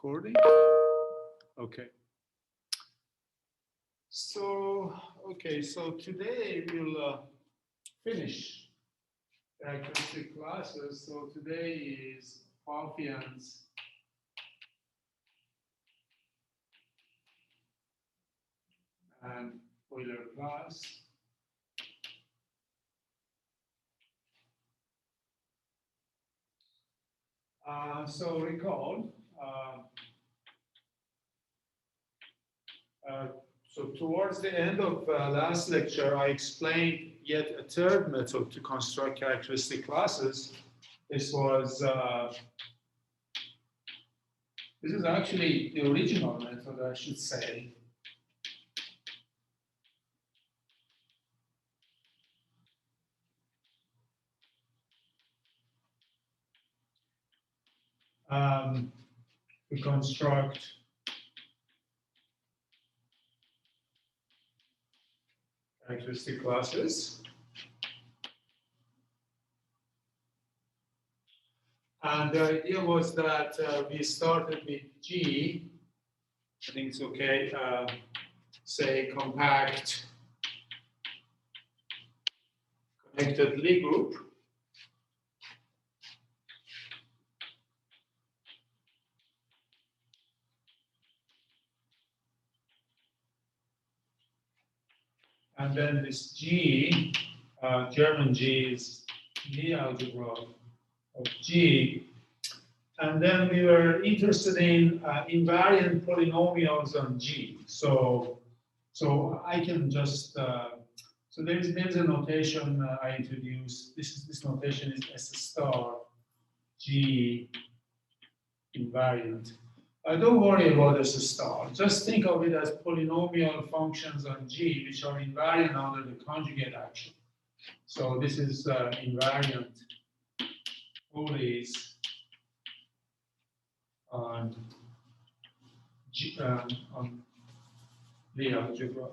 recording? Okay. So today we'll finish characteristic classes. So today is Pfaffians and Euler class. So recall, so towards the end of last lecture, I explained yet a third method to construct characteristic classes. This is actually the original method, I should say. We construct characteristic classes. And the idea was that we started with G, I think it's okay, say compact connected Lie group. And then this G, German G is the algebra of G. And then we were interested in invariant polynomials on G. So I can just, so there's a notation I introduced. This notation is S star G invariant. Don't worry about S star. Just think of it as polynomial functions on G, which are invariant under the conjugate action. So this is invariant polis on the algebra.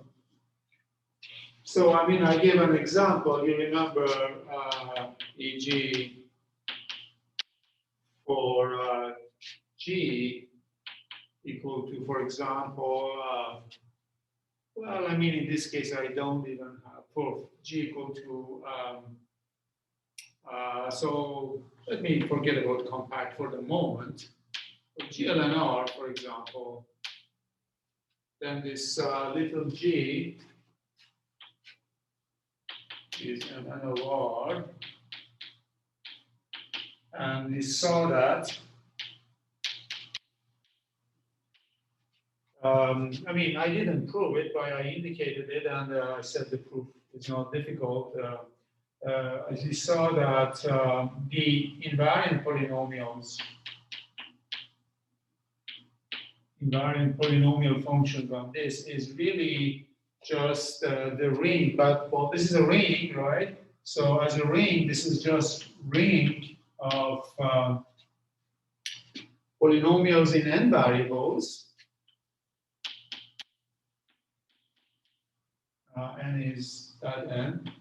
So I mean, I gave an example. You remember, e.g., for G equal to, for example, well, I mean, in this case, I don't even have for G equal to, so let me forget about compact for the moment. For GLNR, for example, then this little g is an N of R, and we saw that. I mean, I didn't prove it, but I indicated it, and I said the proof is not difficult. As we saw that the invariant polynomial function on this is really just the ring, but well, this is a ring, right? So as a ring, this is just ring of polynomials in n variables. N is that n.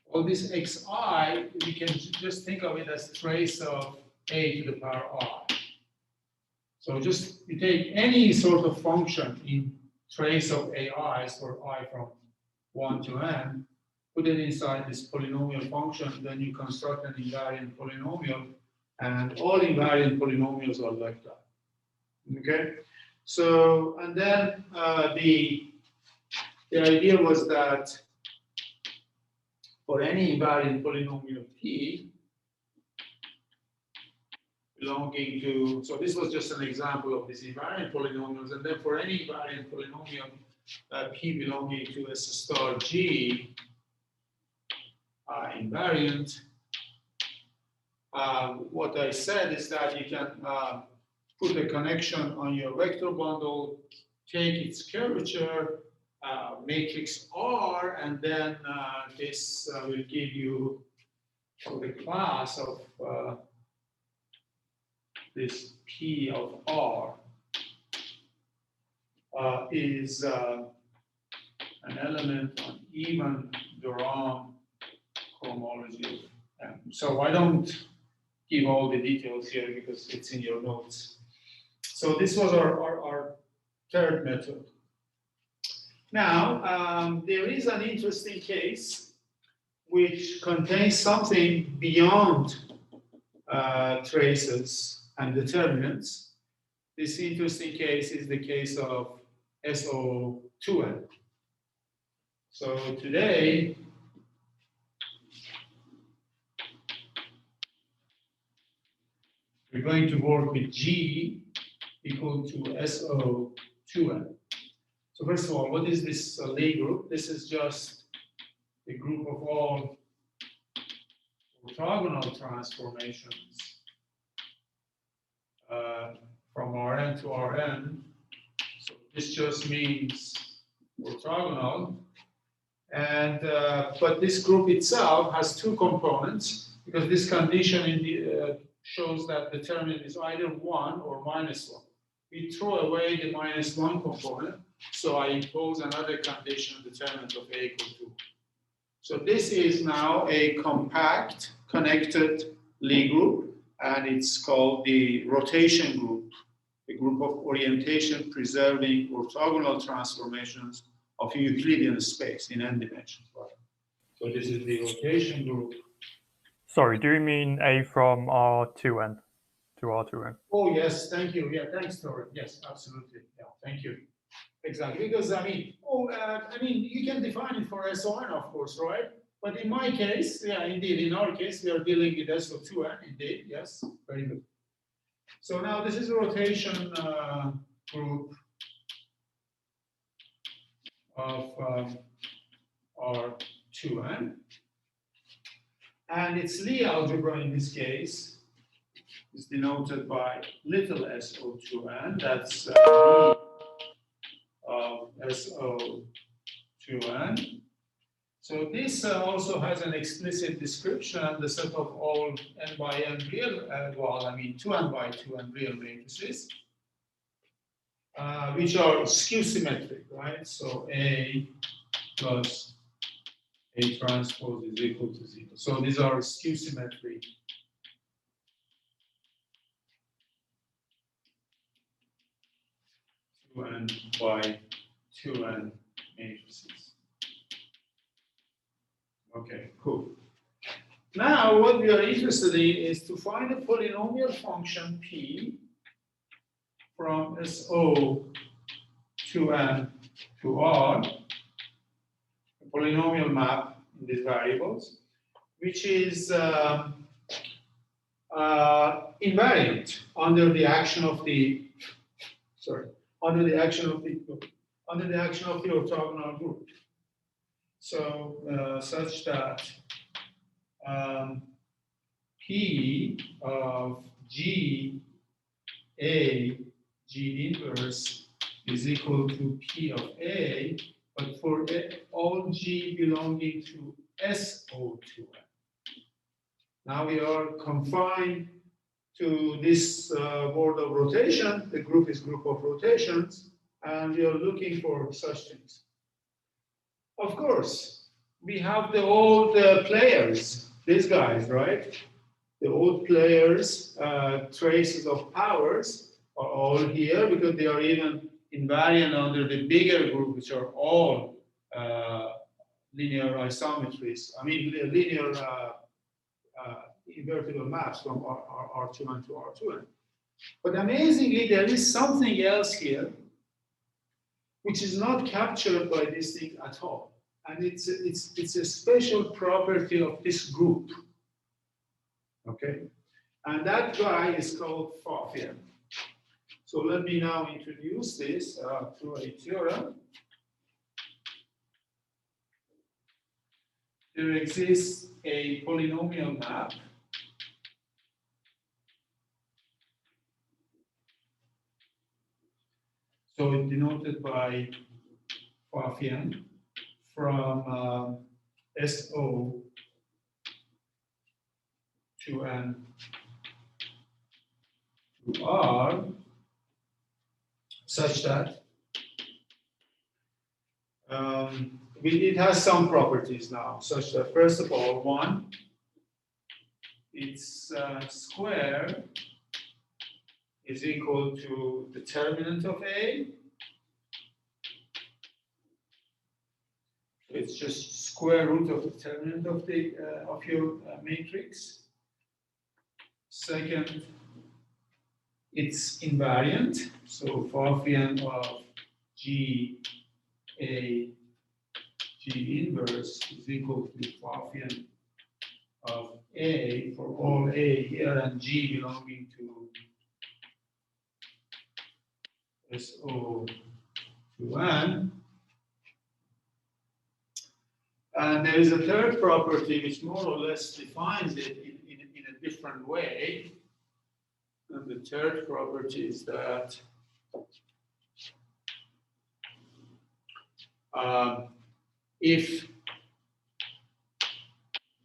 Well, this xi, we can just think of it as trace of a to the power r. So just you take any sort of function in trace of ai's for I from 1 to n, put it inside this polynomial function, then you construct an invariant polynomial, and all invariant polynomials are like that. Okay? So, and then the idea was that for any invariant polynomial p belonging to, so this was just an example of these invariant polynomials, and then for any invariant polynomial p belonging to S star G invariant, what I said is that you can put a connection on your vector bundle, take its curvature, matrix R, and then this will give you the class of this P of R is an element on even Dirac cohomology of M. So I don't give all the details here because it's in your notes. So this was our third method. Now, there is an interesting case which contains something beyond traces and determinants. This interesting case is the case of SO2n. So today, we're going to work with G equal to SO2n. So first of all, what is this Lie group? This is just a group of all orthogonal transformations from Rn to Rn. So this just means orthogonal. And but this group itself has two components, because this condition in the, shows that the determinant is either 1 or -1. We throw away the -1 component, so I impose another condition, determinant of A equal to 1. So this is now a compact connected Lie group, and it's called the rotation group, a group of orientation preserving orthogonal transformations of Euclidean space in n dimensions. So this is the rotation group. Sorry, do you mean A from R2n to R2n? Oh, yes, thank you. Yeah, thanks, Tori. Yes, absolutely. Yeah, thank you. Exactly, because I mean, you can define it for SON, of course, right? But in my case, yeah, indeed, in our case, we are dealing with SO2n, indeed, yes, very good. So now this is a rotation group of R2n. And its Lie algebra in this case is denoted by little SO2n, that's Lie of SO2n. So this also has an explicit description, the set of all n by n real, well, I mean 2n by 2n real matrices, which are skew symmetric, right? So A plus A transpose is equal to 0. So these are skew symmetric. N by 2n matrices. Okay, cool. Now, what we are interested in is to find a polynomial function P from SO to n to R, a polynomial map in these variables, which is invariant under the action of the under the action of the orthogonal group. So such that P of G A G inverse is equal to P of A, but for all G belonging to SO2n. Now we are confined to this word of rotation. The group is group of rotations, and we are looking for such things. Of course, we have the old players, these guys, right? The old players, traces of powers are all here because they are even invariant under the bigger group, which are all linear isometries. I mean, linear invertible maps from R2n to R2n. But amazingly, there is something else here which is not captured by this thing at all. And it's a special property of this group. Okay? And that guy is called Pfaffian. So let me now introduce this through a theorem. There exists a polynomial map so it's denoted by Pfaffian from SO to n to R, such that it has some properties now, such that first of all, one, its square is equal to determinant of A. It's just square root of the determinant of the of your matrix. Second, it's invariant. So Pfaffian of G A G inverse is equal to Pfaffian of A for all A here and G belonging to SO to N. And there is a third property which more or less defines it in a different way. And the third property is that if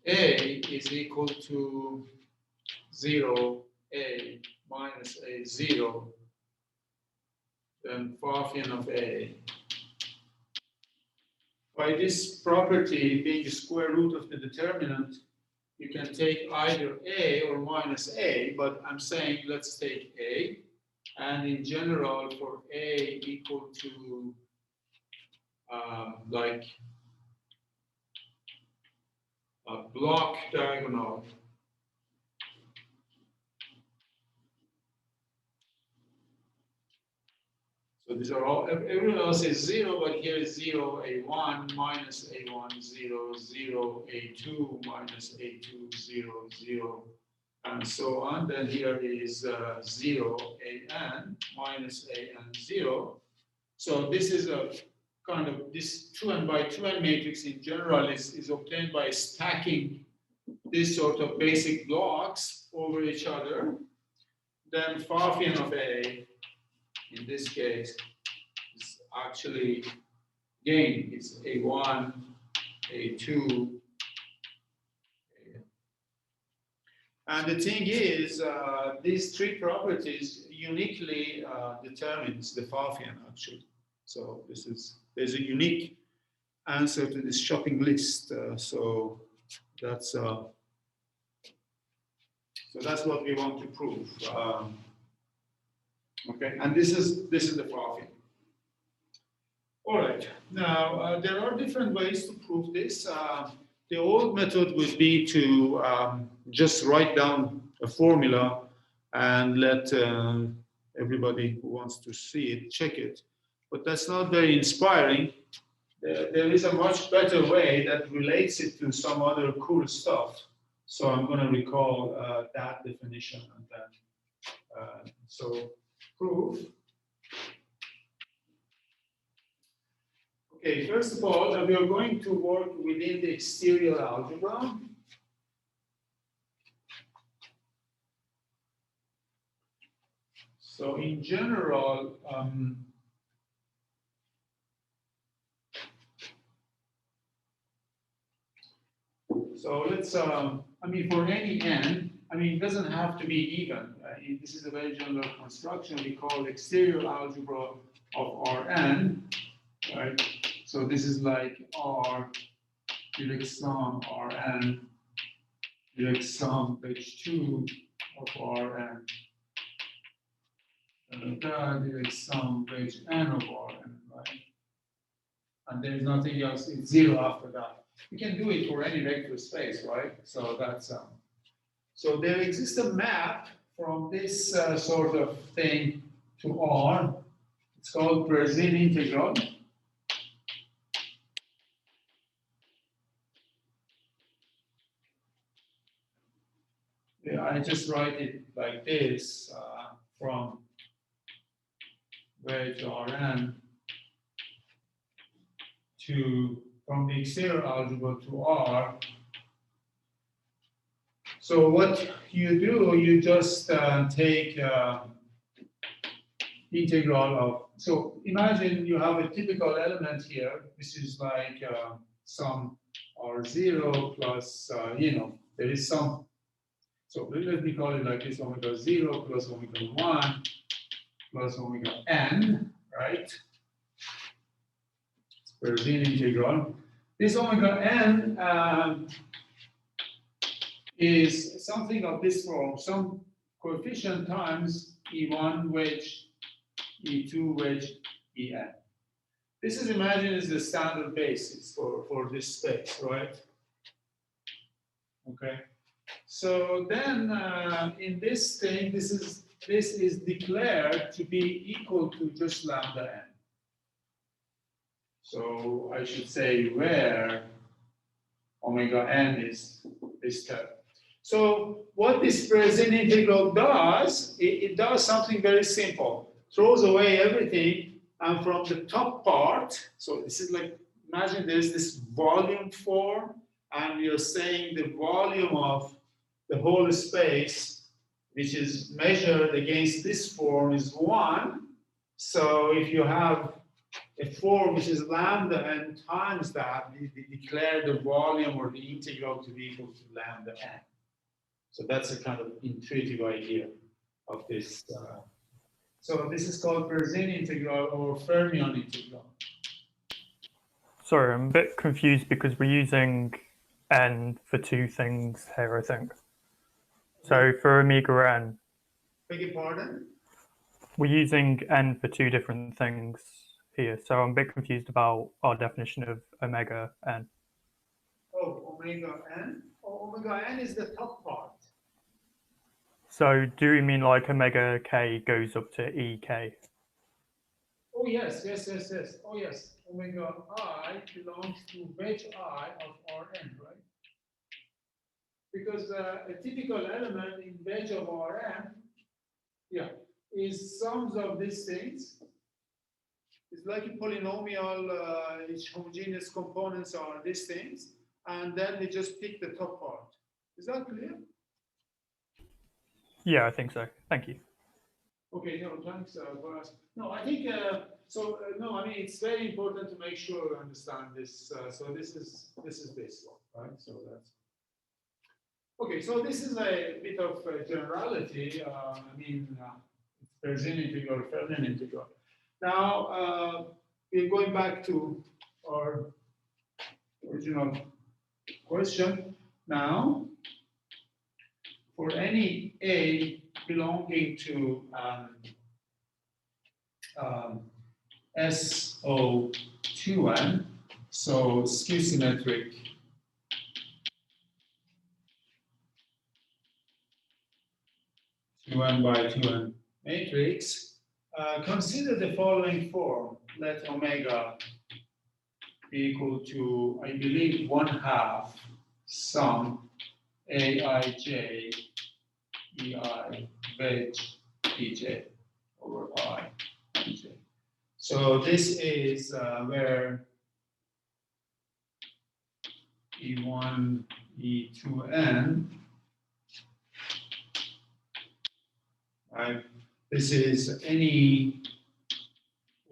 A is equal to 0, A minus A 0, then Pfaffian of A. By this property being the square root of the determinant, you can take either A or minus A, but I'm saying let's take A. And in general, for A equal to like a block diagonal, so these are all, everyone else is 0, but here is 0, A1, minus A1, 0, 0, A2, minus A2, 0, 0, and so on. Then here is 0, AN, minus AN, 0. So this is a kind of, this 2n by 2n matrix in general is obtained by stacking this sort of basic blocks over each other. Then Pfaffian of A, in this case, is actually, again, it's A1, A2. And the thing is, these three properties uniquely determines the Pfaffian, actually. So there's a unique answer to this shopping list. So that's what we want to prove. Okay, and this is the Pfaffian. All right. Now there are different ways to prove this. The old method would be to just write down a formula and let everybody who wants to see it check it. But that's not very inspiring. There is a much better way that relates it to some other cool stuff. So I'm going to recall that definition and then. So proof. Okay, first of all, we are going to work within the exterior algebra. So in general, so let's, I mean, for any n, I mean, it doesn't have to be even. This is a very general construction we call exterior algebra of Rn, right? So this is like R, Dirac sum Rn, Dirac sum H2 of Rn, Dirac sum Hn of Rn, right? And there's nothing else, it's 0 after that. You can do it for any vector space, right? So that's so there exists a map from this sort of thing to R. It's called Gaussian integral. Yeah, I just write it like this from where to Rn to from the exterior algebra to R. So what you do, you just take integral of, so imagine you have a typical element here. This is like some R0 plus, you know, there is some, so let me call it like this, omega 0 plus omega 1 plus omega n, right? It's Gaussian integral. This omega n is something of this form, some coefficient times E1 wedge, E2 wedge, En. This is imagined as the standard basis for this space, right? Okay. So then in this thing, this is declared to be equal to just lambda n. So I should say where omega n is this term. So what this Brazilian integral does, it does something very simple. Throws away everything, and from the top part, so this is like, imagine there's this volume form, and we are saying the volume of the whole space, which is measured against this form, is 1. So if you have a form which is lambda n times that, we declare the volume or the integral to be equal to lambda n. So that's a kind of intuitive idea of this. So this is called Brazilian integral or Fermionic integral. Sorry, I'm a bit confused because we're using n for two things here, I think. So for omega n, Beg your pardon? we're using n for two different things here. So I'm a bit confused about our definition of omega n. Oh, omega n? Oh, omega n is the top part. So do we mean like omega k goes up to ek? Oh, yes, yes, yes, yes. Oh, yes. Omega I belongs to wedge I of Rn, right? Because a typical element in wedge of Rn, yeah, is sums of these things. It's like a polynomial, its homogeneous components are these things, and then we just pick the top part. Is that clear? Yeah, I think so. Thank you. Okay, no, thanks for asking. No, I think, no, I mean, it's very important to make sure we understand this. So this is this one, right? So that's, okay, so this is a bit of generality. I mean, Brazilian integral, Fermionic integral. Now, we're going back to our original question. Now, for any A belonging to SO2n, so skew symmetric (2n by 2n) matrix, consider the following form. Let omega be equal to, I believe, 1/2 sum Aij EI wedge EJ over I j. So this is where E1, E2n, right? This is any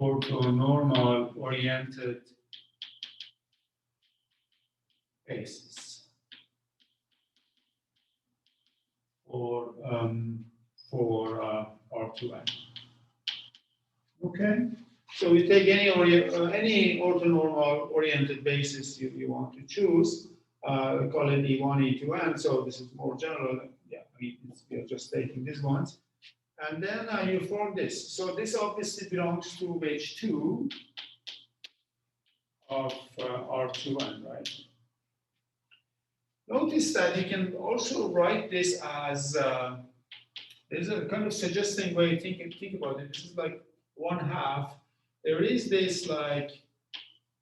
orthonormal oriented basis for R2n. Okay, so we take any orthonormal oriented basis you want to choose. We call it E1, E2n. So this is more general. Yeah, I mean, we are just taking these ones, and then you form this. So this obviously belongs to wedge 2 of R2n, right? Notice that you can also write this as there's a kind of suggesting way to think about it. This is like 1/2. There is this like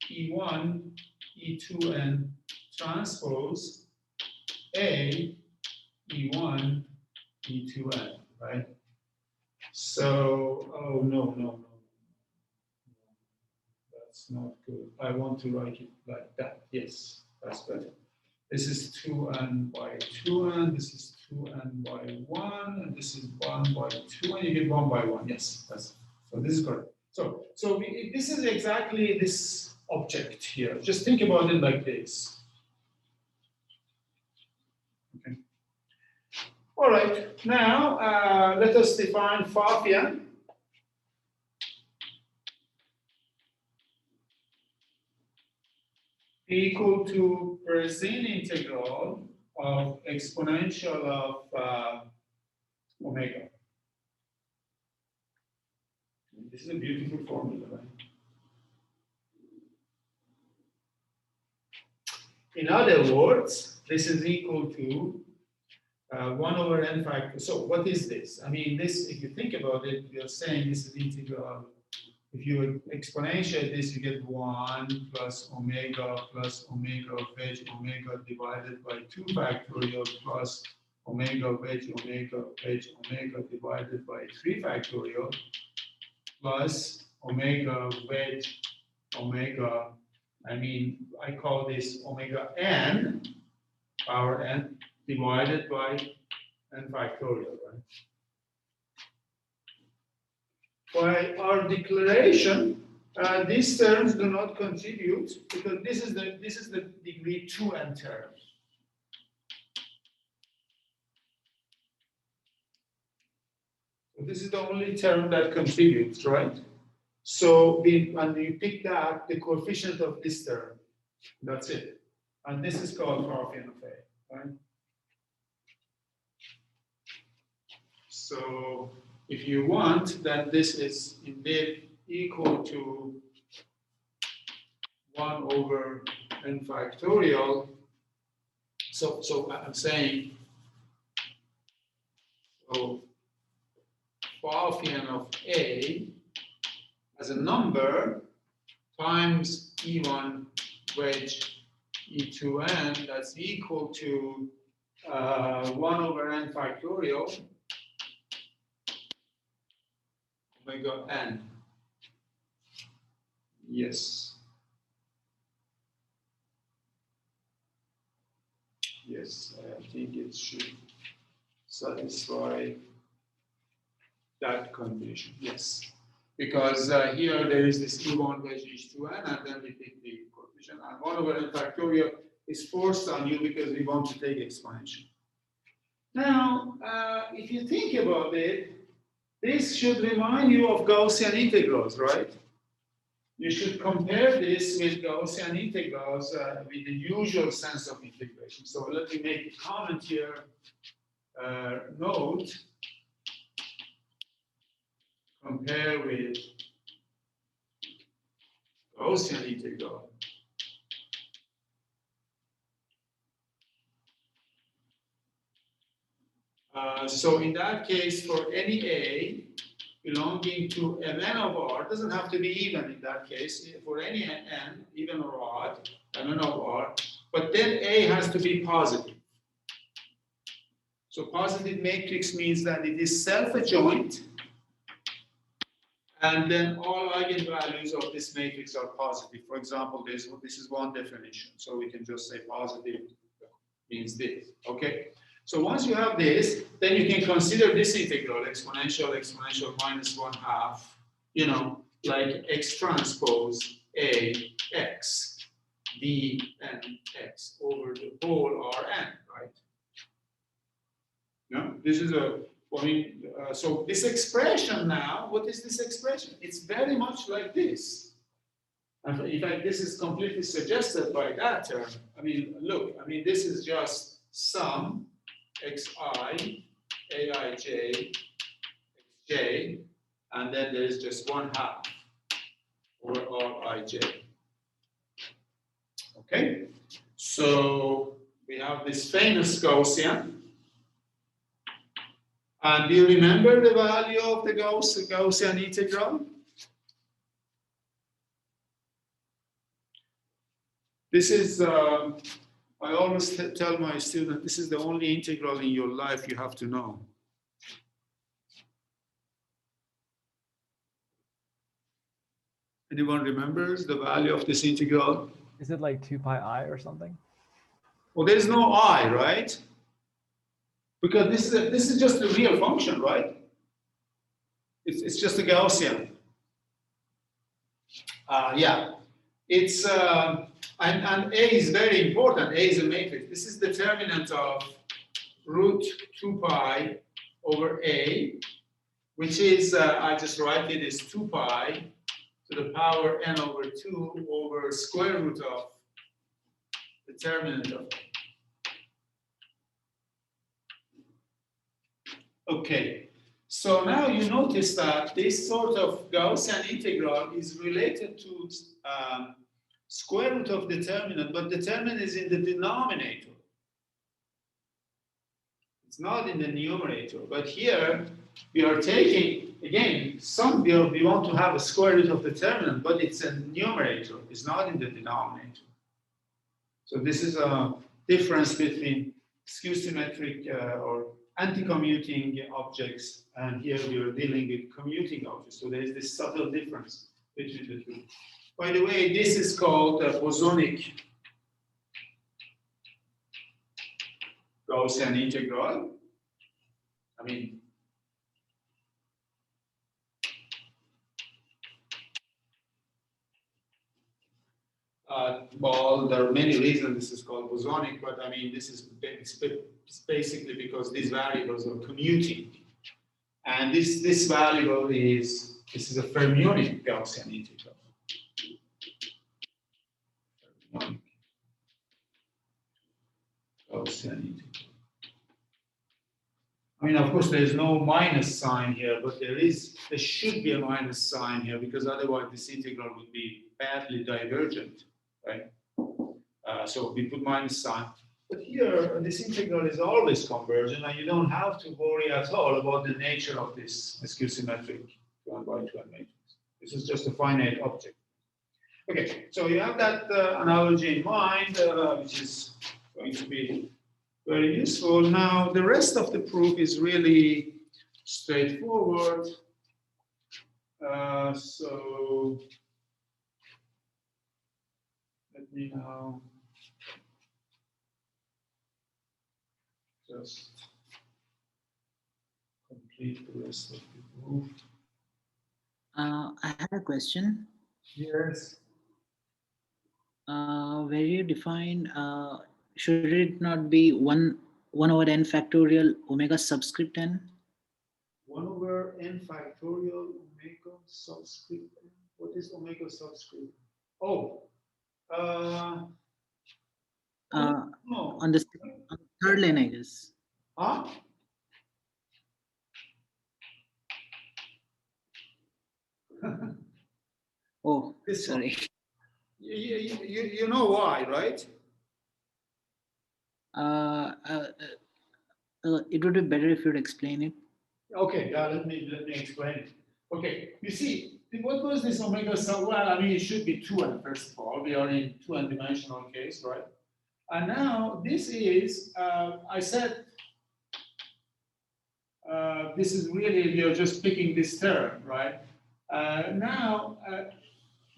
E1, E2n transpose A, E1, E2n, right? So, oh, no. That's not good. I want to write it like that. Yes, that's better. This is 2n by 2n, this is 2n by 1, and this is 1 by 2, and you get 1 by 1. Yes, that's, so this is correct. So this is exactly this object here. Just think about it like this. Okay. All right, now let us define Pfaffian. Equal to Brazilian integral of exponential of omega. This is a beautiful formula, right? In other words, this is equal to 1 over n factor. So what is this? I mean, this, if you think about it, you're saying this is integral. If you exponentiate this, you get 1 plus omega of h omega divided by 2 factorial plus omega of h divided by 3 factorial plus omega of h omega. I mean, I call this omega n, power n, divided by n factorial, right? By our declaration, these terms do not contribute because this is the degree 2n term. So this is the only term that contributes, right? So when you pick that, the coefficient of this term, that's it. And this is called Pfaffian of A, right? So if you want, then this is indeed equal to 1 over n factorial. So I'm saying, so Pfaffian of A as a number times E1 wedge E2n, that's equal to 1 over n factorial omega n. Yes. Yes, I think it should satisfy that condition. Yes. Because here there is this E1 wedge H2n, and then we take the coefficient. And 1 over n factorial is forced on you because we want to take exponential. Now, if you think about it, this should remind you of Gaussian integrals, right? You should compare this with Gaussian integrals with the usual sense of integration. So let me make a comment here. Note, compare with Gaussian integral. So in that case, for any A belonging to Mn of R, doesn't have to be even in that case, for any n, even or odd, Mn of R, but then A has to be positive. So positive matrix means that it is self-adjoint, and then all eigenvalues of this matrix are positive. For example, this is one definition, so we can just say positive means this, okay? So once you have this, then you can consider this integral, exponential minus 1/2, you know, like x transpose A x d n x over the whole Rn, right? No, this is so this expression now, what is this expression? It's very much like this. And in fact, this is completely suggested by that term. I mean, look, I mean, this is just sum xi, aij, xj, and then there is just 1/2 over rij. Okay, so we have this famous Gaussian. And do you remember the value of the Gaussian integral? This is, I always tell my students, this is the only integral in your life you have to know. Anyone remembers the value of this integral? Is it like 2 pi I or something? Well, there is no I, right? Because this is just a real function, right? It's just a Gaussian. Yeah, it's and A is very important. A is a matrix. This is determinant of root 2 pi over A, which is I just write it as 2 pi to the power n over 2 over square root of determinant of A. Okay, So now you notice that this sort of Gaussian integral is related to square root of determinant, but determinant is in the denominator. It's not in the numerator. But here we are taking, again, we want to have a square root of determinant, but it's a numerator. It's not in the denominator. So this is a difference between skew symmetric or anti-commuting objects, and here we are dealing with commuting objects. So there is this subtle difference between the two. By the way, this is called Bosonic Gaussian integral. I mean, well, there are many reasons this is called bosonic, but I mean, this is basically because these variables are commuting. And this variable is a fermionic Gaussian integral. Fermionic Gaussian integral. I mean, of course, there is no minus sign here, but there should be a minus sign here because otherwise this integral would be badly divergent, right? So we put minus sign. But here, this integral is always convergent, and you don't have to worry at all about the nature of this skew symmetric 1/2 matrix. This is just a finite object. Okay, so you have that analogy in mind, which is going to be very useful. Now, the rest of the proof is really straightforward. So let me now just complete the rest of the proof. I have a question. Yes. Where you define, should it not be 1 over n factorial omega subscript n? 1 over n factorial omega subscript n. What is omega subscript? Oh. No. On the third line, I guess. Huh? Oh, This one. sorry. You know why, right? It would be better if you'd explain it. Okay, let me explain it. Okay, you see, what was this omega sub? Well, I mean, it should be 2n first of all. We are in 2n dimensional case, right? And now this is, I said, this is really, we are just picking this term, right? Now,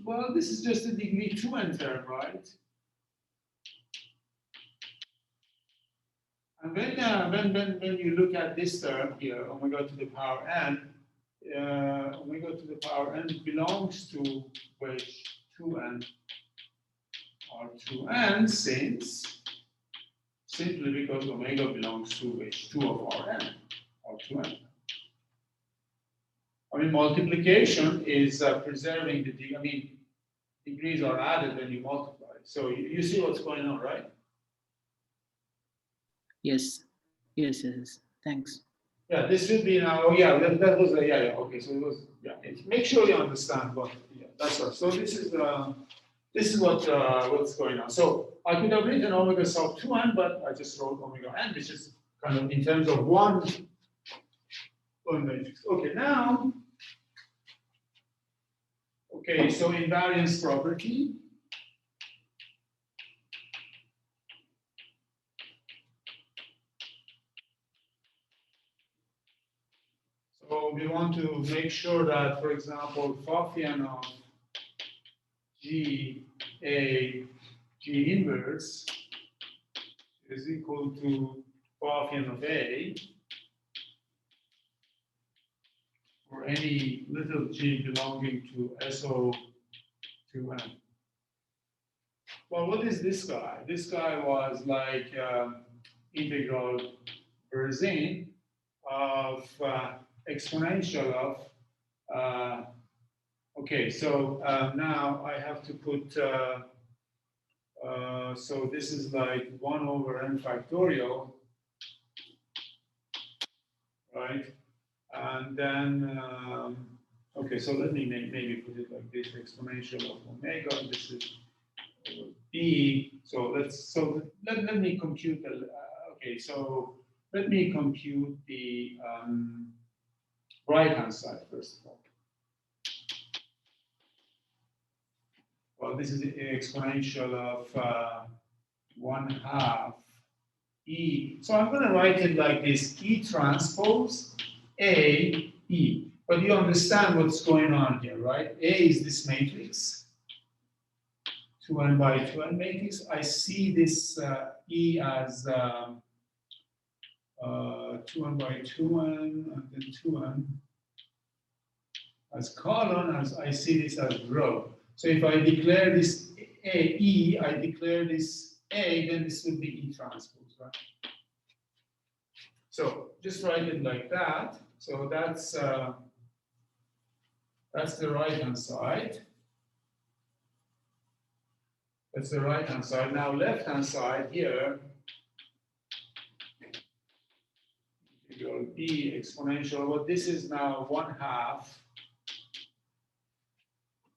well, this is just a degree 2n term, right? And when you look at this term here, omega to the power n, omega to the power n belongs to which 2n or 2n simply because omega belongs to which 2 of Rn or 2n. I mean, multiplication is preserving the degree. I mean, degrees are added when you multiply. So you see what's going on, right? Yes. Thanks. Yeah, this should be now. Oh, yeah, that was a, yeah. Okay, so it was, yeah. Make sure you understand what. Yeah, that's right. So this is what's going on. So I could have written omega sub 2n, but I just wrote omega n, which is kind of in terms of one matrix. Okay, now. Okay, so in variance property. So we want to make sure that, for example, Pfaffian of G inverse is equal to Pfaffian of A for any little g belonging to SO2n. Well, what is this guy? This guy was like integral Berzin of exponential of, okay, so now I have to put, so this is like 1 over n factorial, right? And then, okay, so let me maybe put it like this: exponential of omega. This is b. So let me compute the. Okay, so let me compute the right-hand side first of all. Well, this is an exponential of 1/2 e. So I'm going to write it like this: E transpose A E. But you understand what's going on here, right? A is this matrix, 2n by 2n matrix. I see this E as 2n by 2n, and then 2n as column, as I see this as row. So if I declare this E, I declare this A, then this would be E transpose, right? So just write it like that. So that's the right-hand side. That's the right-hand side. Now left-hand side here, your B exponential. Well, this is now 1/2.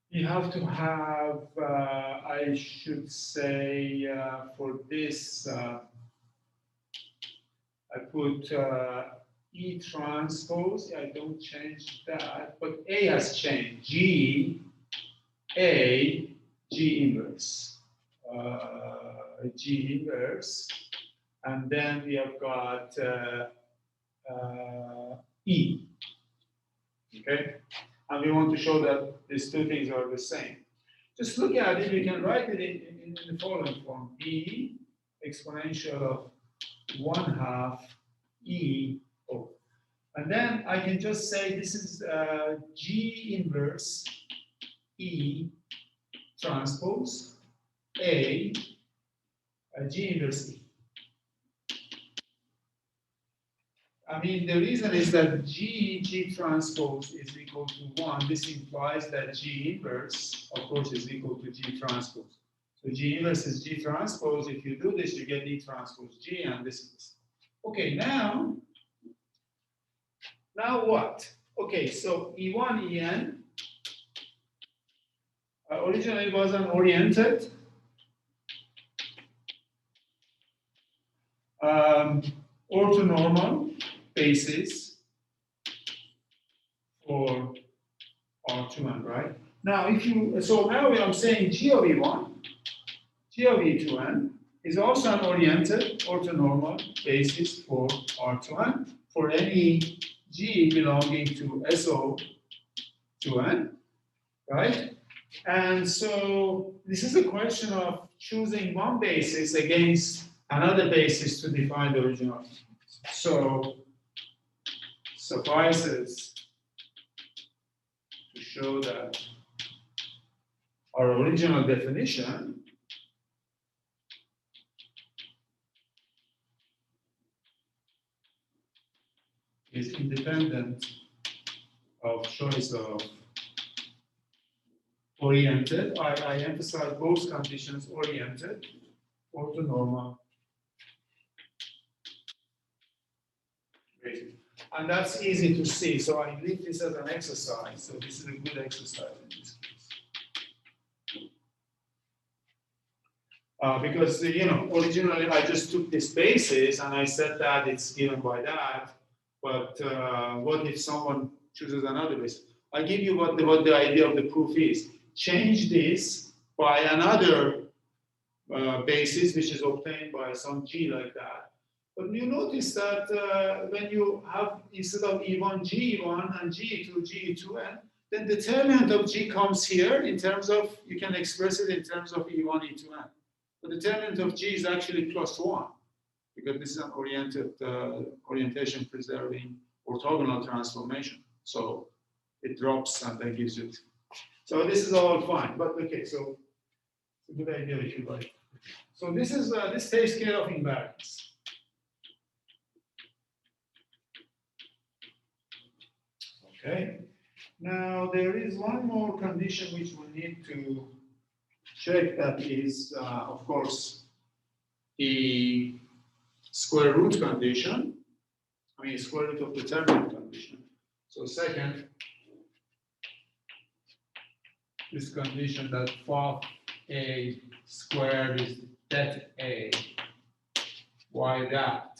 You have to have, I should say, for this, I put E transpose. I don't change that, but A has changed. G, A, G inverse. G inverse. And then we have got E. Okay? And we want to show that these two things are the same. Just look at it. We can write it in the following form: B exponential of 1/2 E O. And then I can just say this is G inverse E transpose A, G inverse E. I mean, the reason is that G transpose is equal to 1. This implies that G inverse, of course, is equal to G transpose. So G inverse is G transpose. If you do this, you get E transpose G, and this is. Okay, now what? Okay, so E1, En, originally was an oriented orthonormal basis for R2n, right? Now, now I'm saying G of E1, G of E2n is also an oriented orthonormal basis for R2n for any G belonging to SO2n, right? And so this is a question of choosing one basis against another basis to define the original. So suffices to show that our original definition is independent of choice of oriented. I emphasize both conditions: oriented, orthonormal. And that's easy to see. So I leave this as an exercise. So this is a good exercise in this case. Because, originally I just took this basis and I said that it's given by that. But what if someone chooses another basis? I'll give you what the idea of the proof is. Change this by another basis, which is obtained by some G like that. But you notice that when you have, instead of E1, G1 and G2, G2n, then the determinant of G comes here in terms of, you can express it in terms of E1, E2n. The determinant of G is actually +1, because this is an orientation preserving orthogonal transformation. So it drops and that gives it. So this is all fine, but okay, so it's a good idea if you like. So this is this takes care of invariance. Okay. Now there is one more condition which we need to check. That is, of course, the square root condition. I mean, square root of determinant condition. So second, this condition that phi a squared is that a. Why that?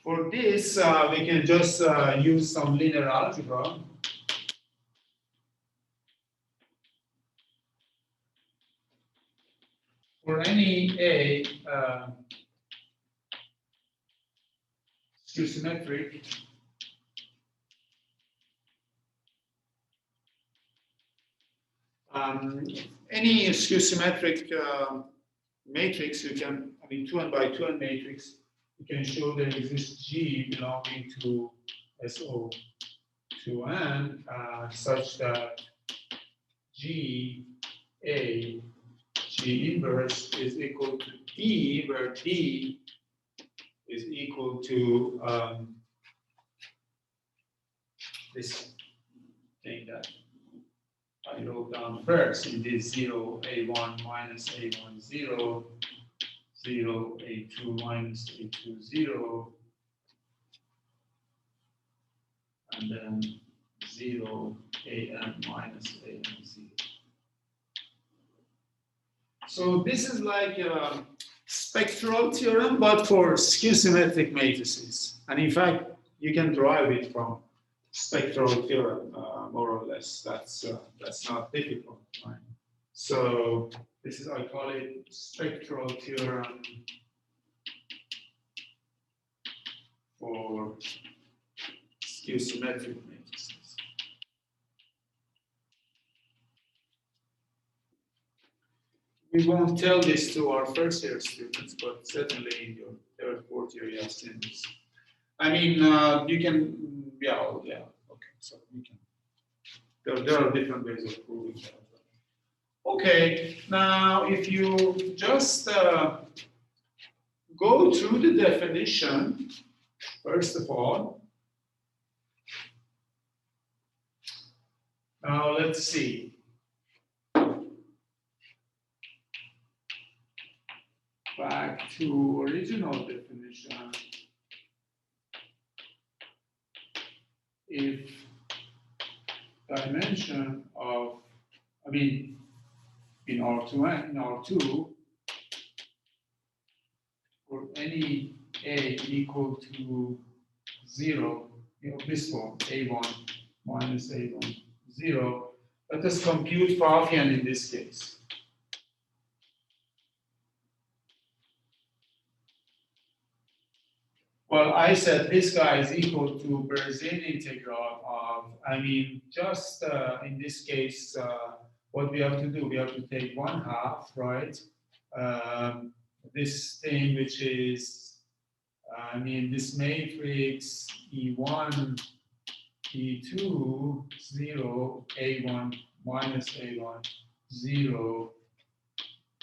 For this, we can just use some linear algebra. For any a skew symmetric, any skew symmetric matrix, you can, I mean, 2n by 2n matrix, you can show there exists G belonging to SO2n such that G A G inverse is equal to D, where D is equal to this thing that I wrote down first in this 0, A1 minus A1, 0, 0, A2 minus A2, 0, and then 0, AN minus AN, 0. So this is like a spectral theorem, but for skew symmetric matrices. And in fact, you can derive it from spectral theorem, more or less. That's not difficult, right? So this is, I call it spectral theorem for skew symmetric matrices. We won't tell this to our first year students, but certainly in your third, fourth year, you have seen this. I mean, you can, yeah, okay, so you can. There are different ways of proving that. Okay, now if you just go through the definition, first of all, now let's see. Back to original definition. If dimension of, I mean, in R2, for any A equal to 0, this form, A1 minus A1, 0, let us compute Pfaffian in this case. Well, I said this guy is equal to Gaussian integral of, I mean, just in this case, what we have to do, we have to take 1/2, right? This thing, which is, I mean, this matrix E1, E2, 0, A1 minus A1, 0,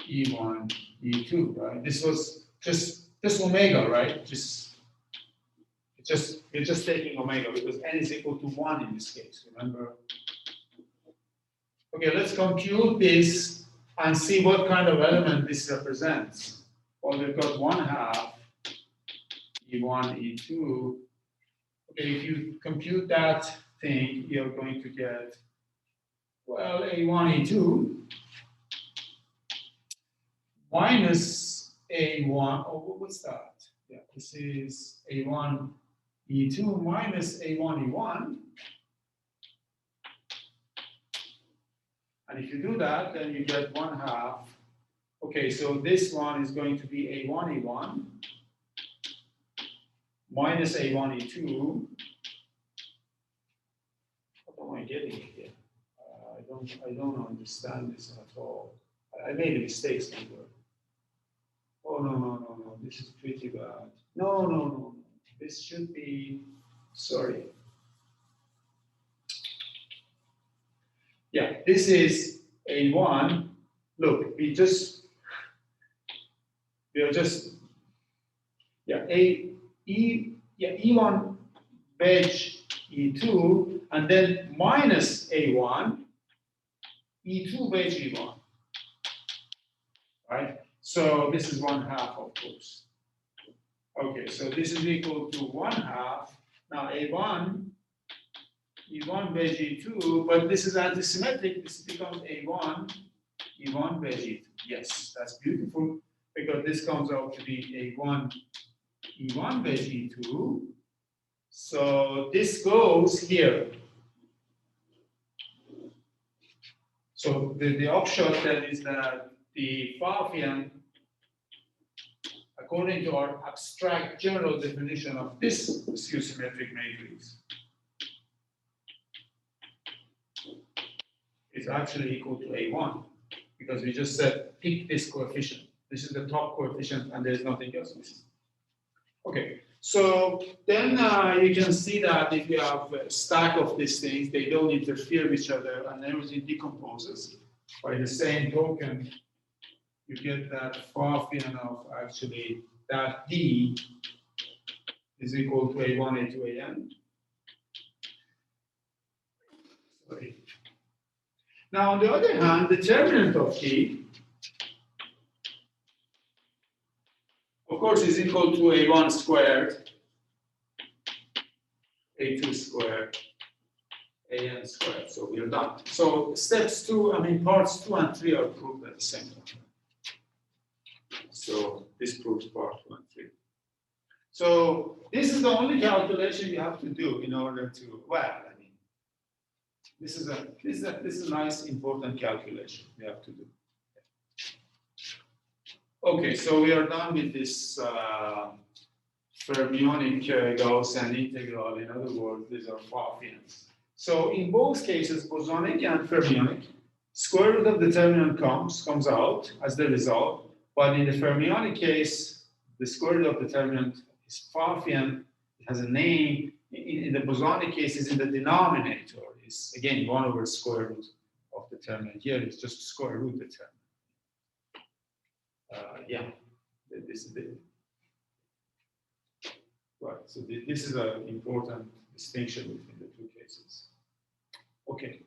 E1, E2, right? This was just omega, right? We're just taking omega because n is equal to 1 in this case, remember? Okay, let's compute this and see what kind of element this represents. Well, we've got 1/2 E1, E2. Okay, if you compute that thing, you're going to get, well, A1, E2 minus A1, oh, what's that? Yeah, this is A1, E2 minus A1, E1. And if you do that, then you get 1/2. Okay, so this one is going to be A1, E1 minus A1, E2. What am I getting here? I don't understand this at all. I made a mistake somewhere. Oh, no, this is pretty bad. No. This should be, sorry. Yeah, this is A1. Look, we are just, yeah, E1 wedge E2, and then minus A1, E2 wedge E1, right? So this is 1/2, of course. Okay, so this is equal to 1/2 Now A1, E1 by G2, but this is antisymmetric. This becomes A1, E1 by G2. Yes, that's beautiful because this comes out to be A1, E1 by G2. So this goes here. So the upshot then is that the Pfaffian, according to our abstract general definition of this skew-symmetric matrix, is actually equal to A1 because we just said pick this coefficient. This is the top coefficient and there is nothing else. Okay, so then you can see that if you have a stack of these things, they don't interfere with each other and everything decomposes. By the same token, you get that Pfaffian of actually that D is equal to A1, A2, AN. Sorry. Now, on the other hand, the determinant of D, of course, is equal to A1 squared, A2 squared, AN squared. So we're done. So parts 2 and 3 are proved at the same time. So this proves part 2 and 3. So this is the only calculation you have to do in order to, this is a nice important calculation we have to do. Okay, so we are done with this Fermionic Gaussian integral. In other words, these are Pfaffians. So in both cases, Bosonic and Fermionic, square root of determinant comes out as the result. But in the Fermionic case, the square root of determinant is Pfaffian. It has a name. In the Bosonic case, is in the denominator. It's again 1 over square root of determinant. Here it's just square root determinant. This is it. Right. So this is an important distinction between the two cases. Okay.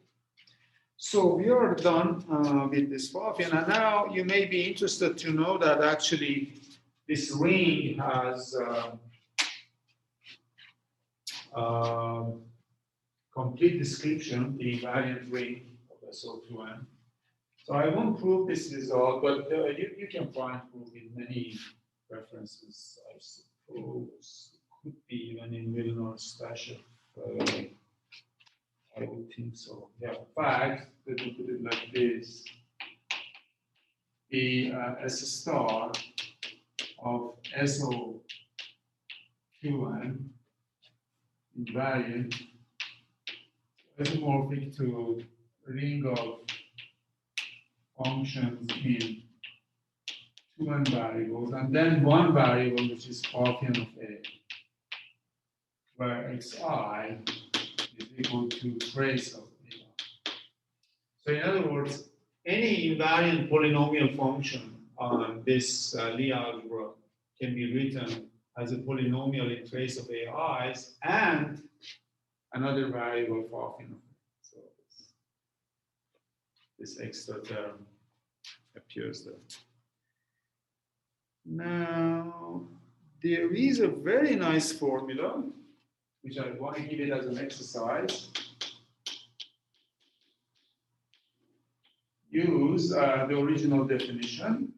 So we are done with this Pfaffian, and now you may be interested to know that actually this ring has complete description, the invariant ring of SO2n. So I won't prove this result, but you can find proof in many references, I suppose. Could be even in Milnor's Stashev. I would think so. Yeah, in fact, let me put it like this. The S star of SO2n invariant isomorphic to ring of functions in 2n variables, and then one variable which is Pfaffian of A, where xi is equal to trace of A. So in other words, any invariant polynomial function on this Lie algebra can be written as a polynomial in trace of AIs and another variable Pfaffian of A. So this extra term appears there. Now, there is a very nice formula, which I want to give it as an exercise. Use the original definition.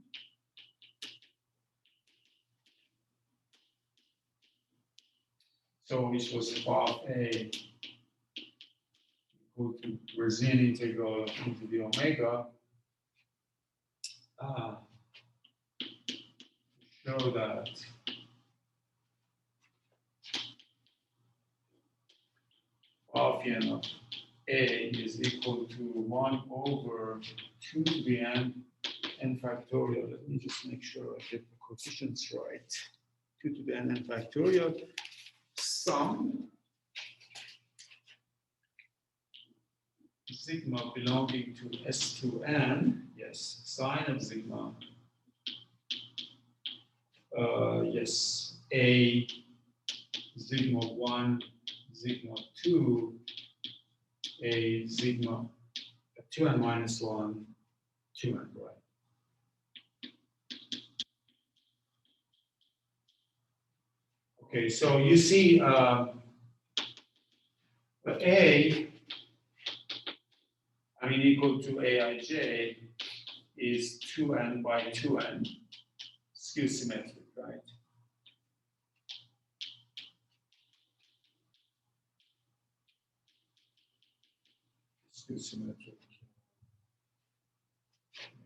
So which was Pfaf A equal to Riemannian integral into the omega. Show that Pfaffian of A is equal to 1 over 2 to the n factorial. Let me just make sure I get the coefficients right. 2 to the n factorial. Sum sigma belonging to S2n, yes, sine of sigma. Yes, A sigma 1, sigma 2, A sigma 2n minus 1, 2n, right? Okay, so you see A, I mean, equal to Aij is 2n by 2n, skew symmetric, right? Skew symmetric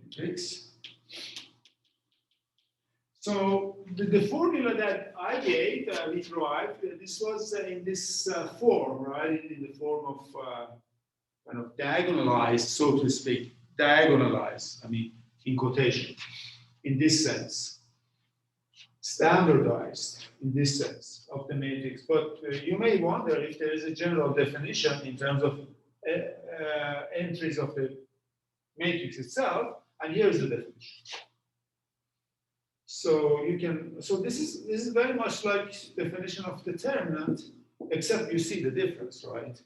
matrix. So the formula that I gave, we derived, this was in this form, right? In the form of kind of diagonalized, so to speak, diagonalized, I mean, in quotation, in this sense, standardized in this sense of the matrix. But you may wonder if there is a general definition in terms of entries of the matrix itself, and here's the definition. So you can, so this is very much like definition of determinant, except you see the difference, right?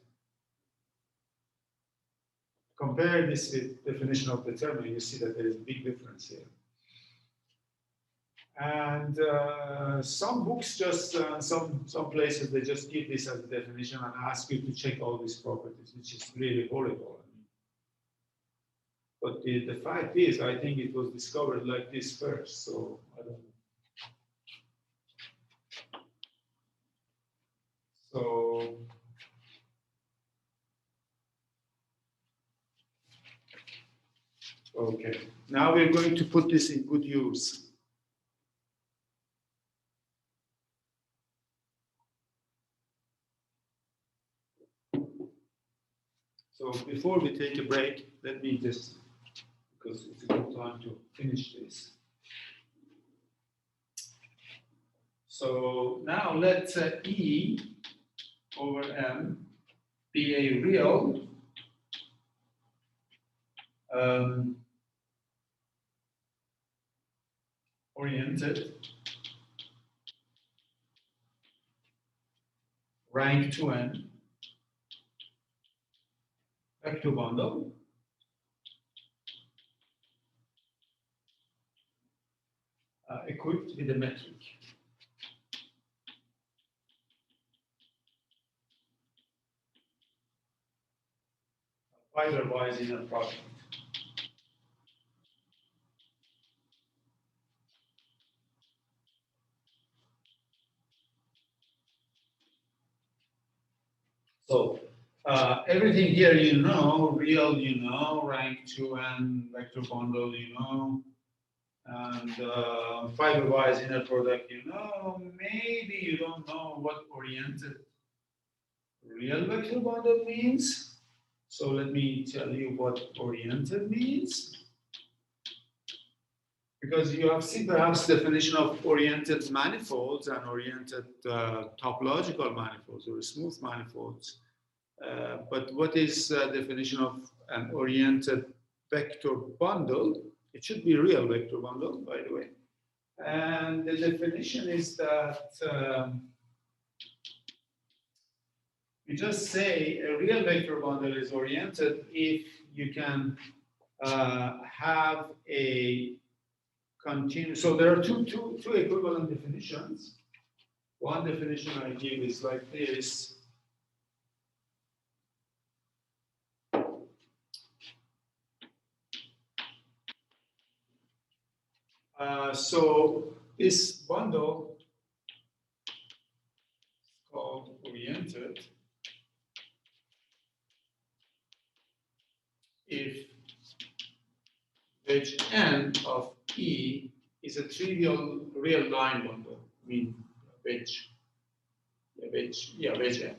Compare this with definition of determinant, you see that there is a big difference here. And some books just, some places, they just give this as a definition and ask you to check all these properties, which is really horrible. But the fact is, I think it was discovered like this first, so I don't know. So, okay, now we're going to put this in good use. So before we take a break, let me just, because it's a good time to finish this. So now let E over M be a real oriented rank 2n vector bundle equipped with a metric. Fiber-wise inner product. So everything here you know, real you know, rank 2n, vector bundle you know, and fiber-wise inner product you know. Maybe you don't know what oriented real vector bundle means. So let me tell you what oriented means. Because you have seen perhaps definition of oriented manifolds and oriented topological manifolds or smooth manifolds. But what is the definition of an oriented vector bundle? It should be real vector bundle, by the way. And the definition is that we just say a real vector bundle is oriented if you can have a continuous. So there are two equivalent definitions. One definition I give is like this. So this bundle is called oriented if wedge n of E is a trivial real line bundle. I mean wedge n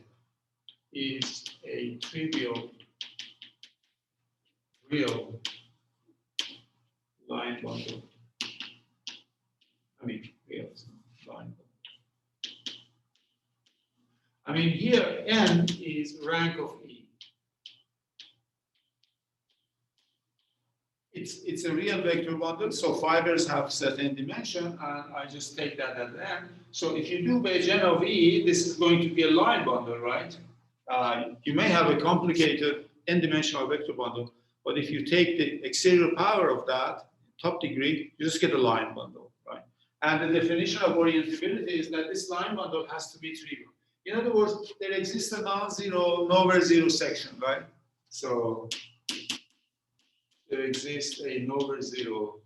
is a trivial real line bundle. I mean real line bundle. I mean here n is rank of E. It's a real vector bundle, so fibers have certain dimension, and I just take that as n. So if you do wedge n of E, this is going to be a line bundle, right? You may have a complicated n-dimensional vector bundle, but if you take the exterior power of that, top degree, you just get a line bundle, right? And the definition of orientability is that this line bundle has to be trivial. In other words, there exists a non-zero, nowhere zero section, right? So there exists a nowhere zero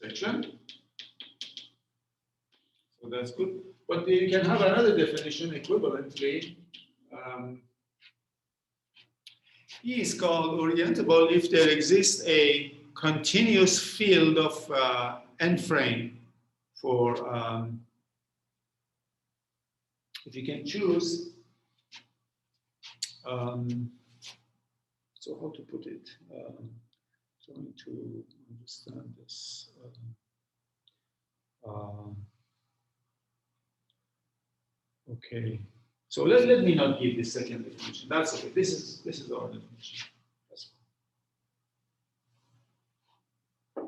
section. So that's good. But you can have another definition equivalently. E is called orientable if there exists a continuous field of n frame for, if you can choose, so how to put it, trying to understand this. Okay, so let me not give this second definition. That's okay. This is our definition. That's fine.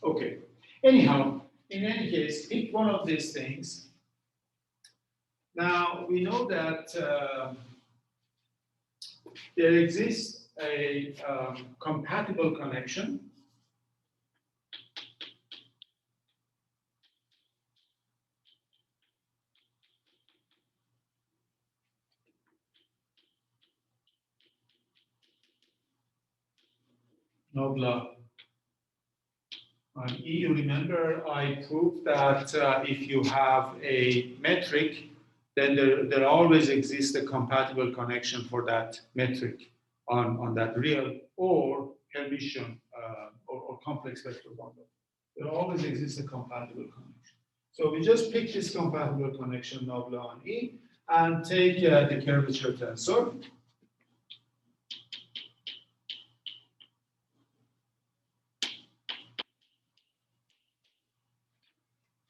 Okay. Anyhow, in any case, pick one of these things. Now we know that there exists a compatible connection. Nobla on E. You remember I proved that if you have a metric, then there always exists a compatible connection for that metric on that real or Hermitian or complex vector bundle. There always exists a compatible connection. So we just pick this compatible connection Nobla on E and take the curvature tensor.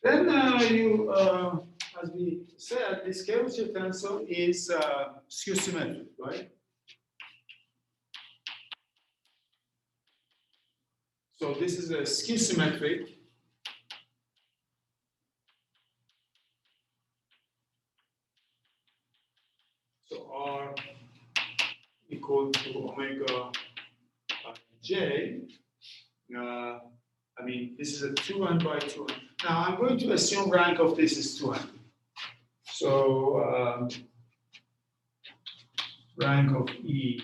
Then as we said, this curvature tensor is skew symmetric, right? So this is a skew symmetric. So R equal to omega j. I mean, this is a 2n by 2n. Now I'm going to assume rank of this is 2n. So rank of E.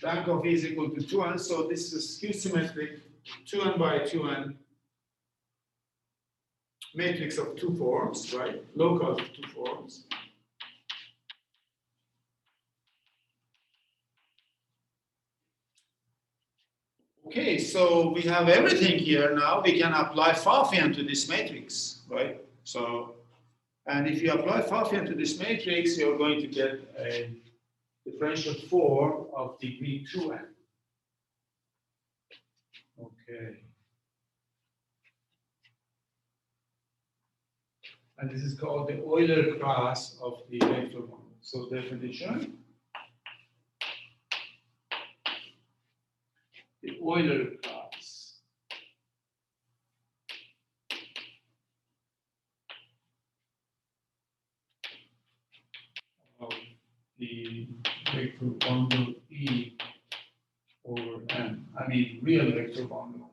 Rank of E is equal to 2n. So this is a skew symmetric 2n by 2n matrix of two forms, right? Local of two forms. Okay, so we have everything here now. We can apply Pfaffian to this matrix, right? So, and if you apply Pfaffian to this matrix, you're going to get a differential form of degree 2n. Okay. And this is called the Euler class of the vector bundle. So definition. The Euler class of the vector bundle E over N. I mean, real vector bundle.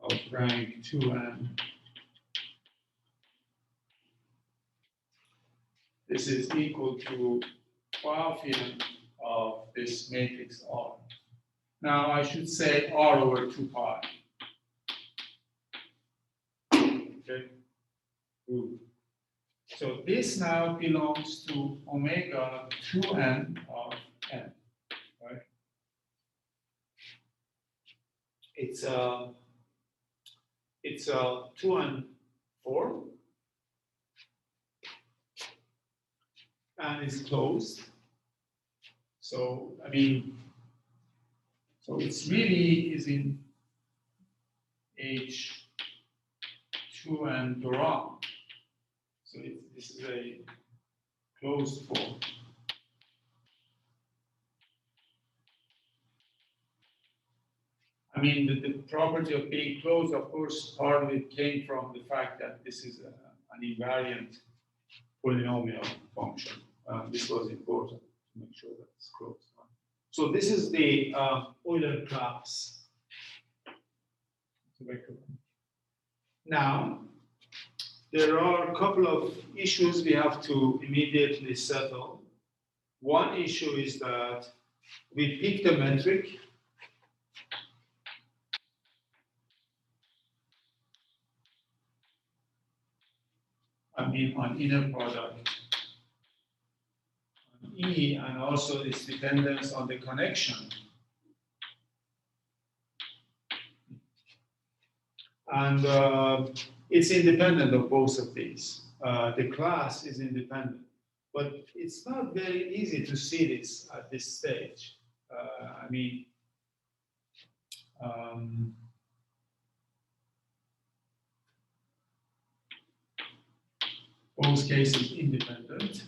Of rank 2n. This is equal to Pfaffian of this matrix R. Now I should say R over 2 pi. Okay. Good. So this now belongs to omega 2n of n. Right? It's a 2n form. And it's closed. So, I mean, so it's really is in H2n Dirac. So this is a closed form. I mean, the property of being closed, of course, part of it came from the fact that this is an invariant polynomial function. This was important to make sure that it's closed. So this is the Euler class. Now, there are a couple of issues we have to immediately settle. One issue is that we pick the metric. I mean, on inner product, on E, and also its dependence on the connection. And it's independent of both of these. The class is independent, but it's not very easy to see this at this stage. I mean, both cases independent.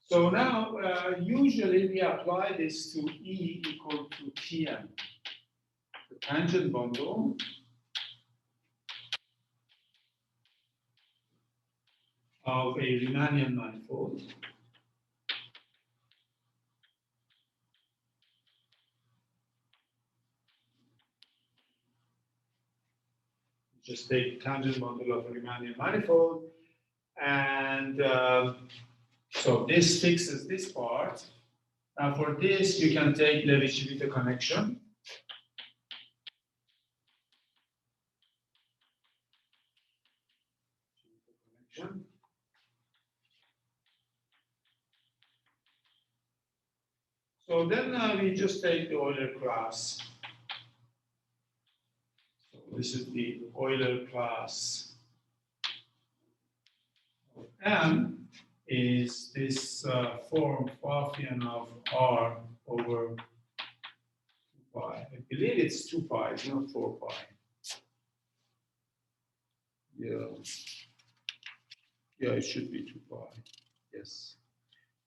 So now, usually we apply this to E equal to Tn, the tangent bundle of a Riemannian manifold. Just take tangent bundle of a Riemannian manifold, and so this fixes this part. Now for this, you can take Levi-Civita connection. So then we just take the Euler class. So this is the Euler class of M. Is this form Pfaffian of R over 2 pi. I believe it's 2 pi, it's not 4 pi. Yeah, it should be 2 pi. Yes.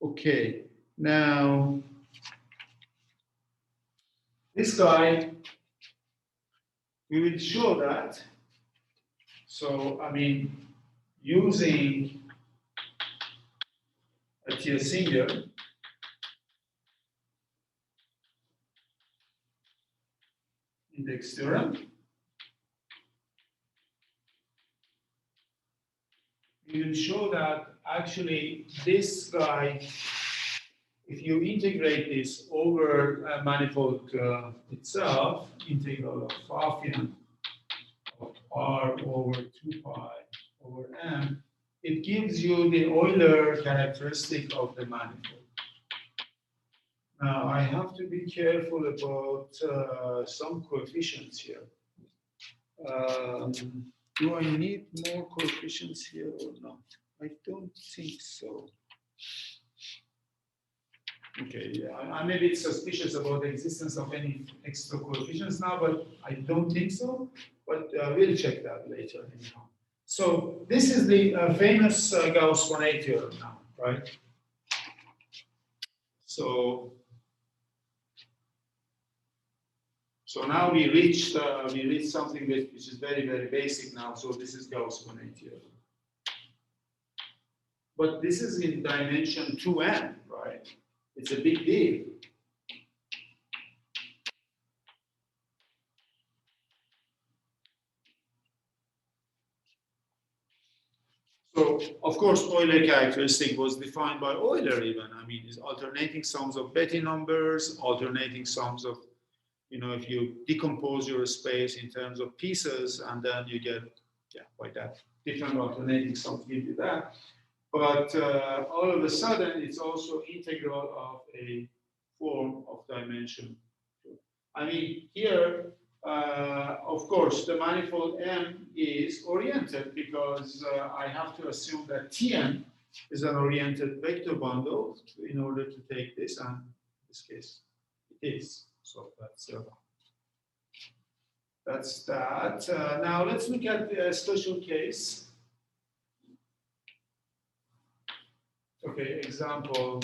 Okay. Now, this guy, we will show that. So, I mean, using Atiyah-Singer Index Theorem, we will show that actually this guy, if you integrate this over a manifold itself, integral of Pfaffian of R over 2 pi over M, it gives you the Euler characteristic of the manifold. Now, I have to be careful about some coefficients here. Do I need more coefficients here or not? I don't think so. Okay, yeah, I may be suspicious about the existence of any extra coefficients now, but I don't think so. But we'll check that later anyhow. So this is the famous Gaussian theorem now, right? So now we reached something which is very, very basic now. So this is Gaussian theorem. But this is in dimension 2n, right? It's a big deal. So, of course, Euler characteristic was defined by Euler even. I mean, it's alternating sums of Betti numbers, alternating sums of, if you decompose your space in terms of pieces, and then you get, like that. Different alternating sums give you that. But all of a sudden, it's also integral of a form of dimension 2. I mean, here, of course, the manifold M is oriented because I have to assume that Tn is an oriented vector bundle in order to take this, and in this case, it is. So that's that. Now let's look at the special case. Okay, example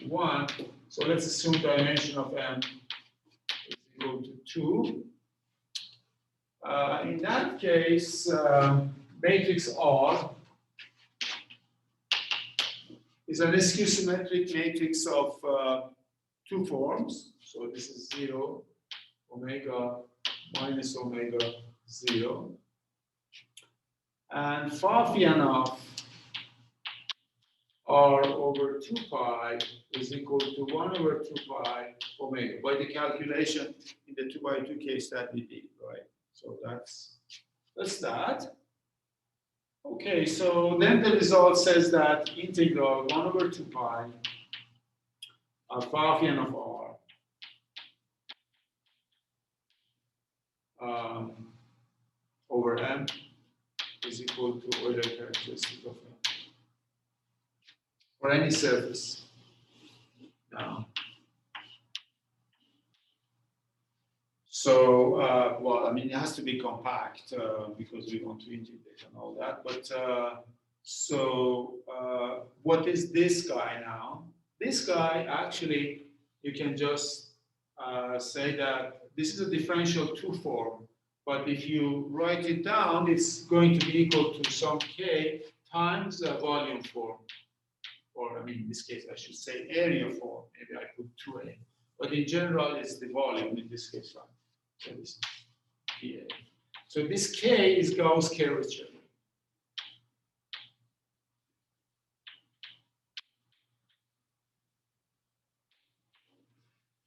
1. So let's assume dimension of M is equal to 2. In that case, matrix R is an skew symmetric matrix of two forms. So this is 0, omega minus omega 0. And Pfaffian of R over 2 pi is equal to 1 over 2 pi omega by the calculation in the 2 by 2 case that we did, right? So that's that. Okay, so then the result says that integral 1 over 2 pi Pfaffian of R over M is equal to Euler characteristic of M for any surface. Now, so, well, I mean, it has to be compact because we want to integrate and all that. But what is this guy now? This guy, actually, you can just say that this is a differential two form. But if you write it down, it's going to be equal to some k times the volume form. Or, I mean, in this case, I should say area form. Maybe I put 2a. But in general, it's the volume in this case, right? So this is dA. So this k is Gauss curvature.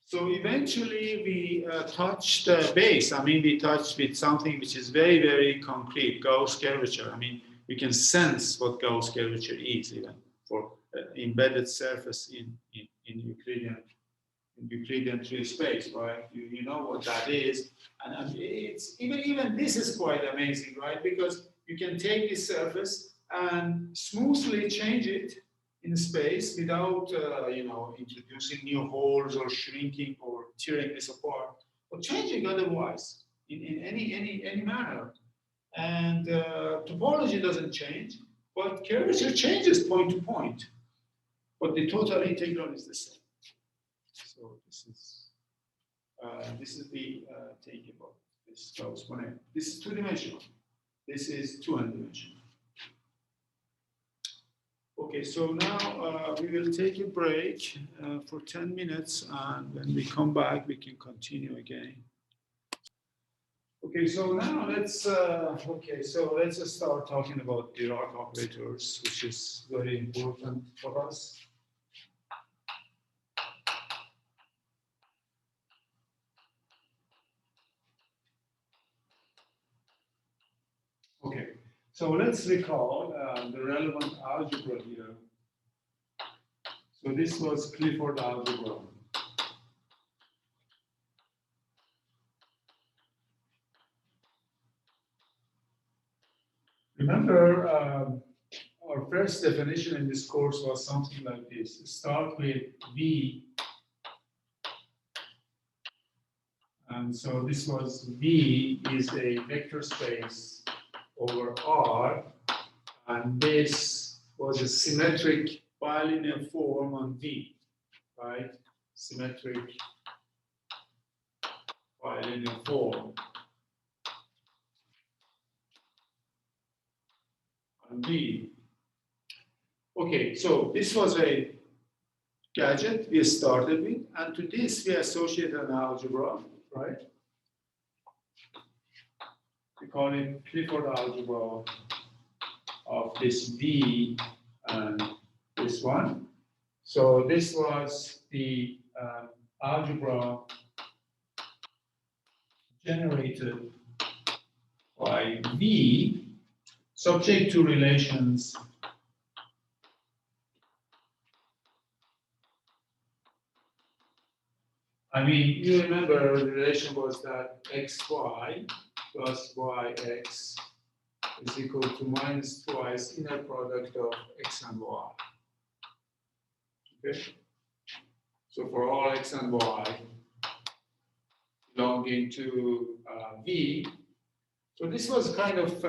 So eventually we touched the base. I mean, we touched with something which is very, very concrete, Gauss curvature. I mean, we can sense what Gauss curvature is even for embedded surface in Euclidean tree space, right? You know what that is, and it's even this is quite amazing, right? Because you can take this surface and smoothly change it in space without you know, introducing new holes or shrinking or tearing this apart, or changing otherwise in any manner. And topology doesn't change, but curvature changes point to point. But the total integral is the same. So this is the thing about this Gauss one. This is two-dimensional. This is two-dimensional. Okay, so now we will take a break for 10 minutes, and when we come back, we can continue again. Okay, so now let's start talking about Dirac operators, which is very important for us. Okay, so let's recall the relevant algebra here. So this was Clifford algebra. Remember, our first definition in this course was something like this. Start with V. And so this was V is a vector space over R. And this was a symmetric bilinear form on V, right? Symmetric bilinear form on V. Okay, so this was a gadget we started with, and to this we associate an algebra, right? We call it Clifford algebra of this V and this one. So this was the algebra generated by V, subject to relations I mean, you remember the relation was that xy plus yx is equal to minus twice inner product of x and y. Okay? So for all x and y belonging to V, so this was kind of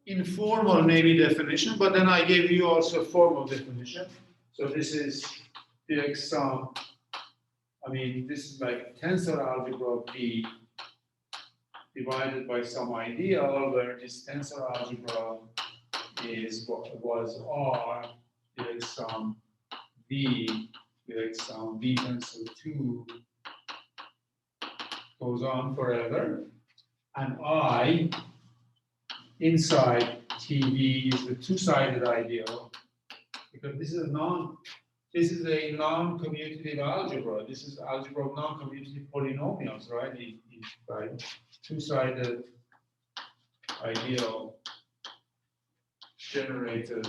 informal maybe definition, but then I gave you also a formal definition. So this is the x sum. I mean, this is like tensor algebra of V divided by some ideal where this tensor algebra is what was R, the x sum V, some V tensor 2 goes on forever, and I inside TV is the two-sided ideal, because this is a non-commutative algebra. This is algebra of non-commutative polynomials, right? Right? Two-sided ideal generated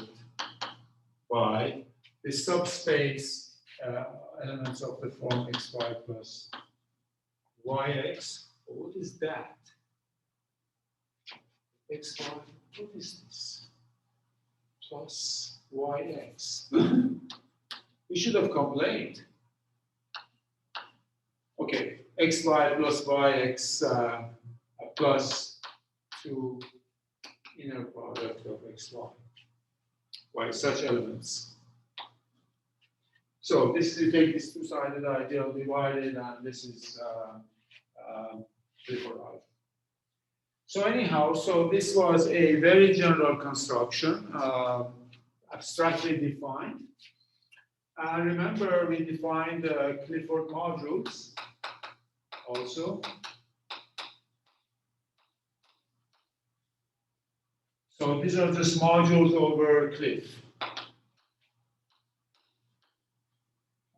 by the subspace elements of the form xy plus yx. What is that? Xy, what is this? Plus yx. We should have complained. Okay, xy plus yx plus 2 inner product of xy. Why such elements? So this, you take this two-sided ideal, divide it, and this is Clifford algebra. So anyhow, so this was a very general construction, abstractly defined. And remember, we defined Clifford modules also. So these are just modules over Cliff.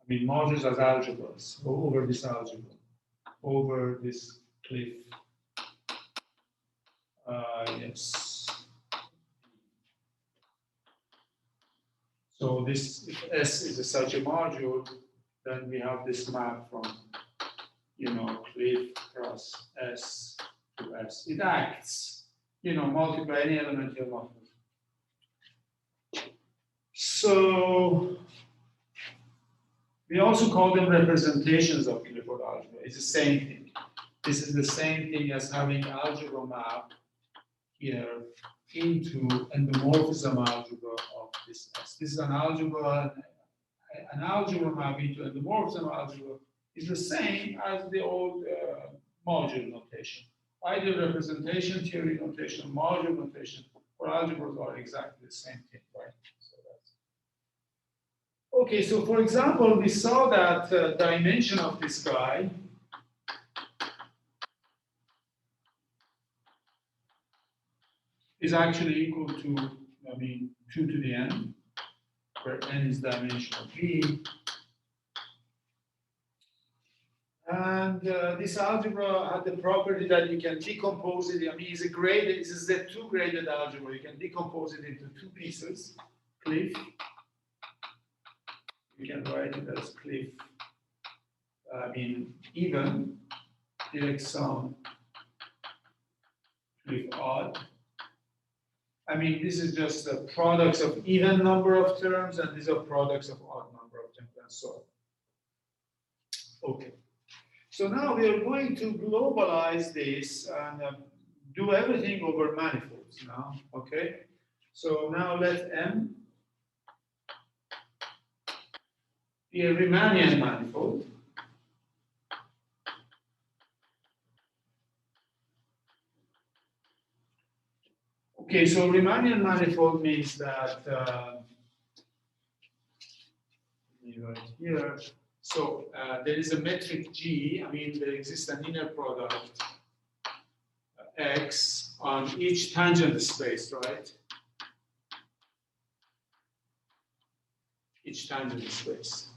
I mean, modules as algebras over this algebra, over this Cliff. Yes. So this, if S is such a module, then we have this map from, Cliff cross S to S. It acts, multiply any element you want. So we also call them representations of Clifford algebra. It's the same thing. This is the same thing as having algebra map here into endomorphism algebra of this S. This is an algebra map into endomorphism algebra is the same as the old module notation. Either representation theory notation, module notation, or algebras are exactly the same thing, right? So that's okay. So for example, we saw that dimension of this guy is actually equal to, 2 to the n, where n is dimension of V. And this algebra had the property that you can decompose it. It's a graded, this is a two-graded algebra. You can decompose it into two pieces. Cliff. You can write it as Cliff. Even, Dirac sum, Cliff odd. This is just the products of even number of terms, and these are products of odd number of terms, and so on. Okay. So now we are going to globalize this and do everything over manifolds now, okay? So now let M be a Riemannian manifold. Okay, so Riemannian manifold means that, right here, so there is a metric G, there exists an inner product X on each tangent space, right? Each tangent space.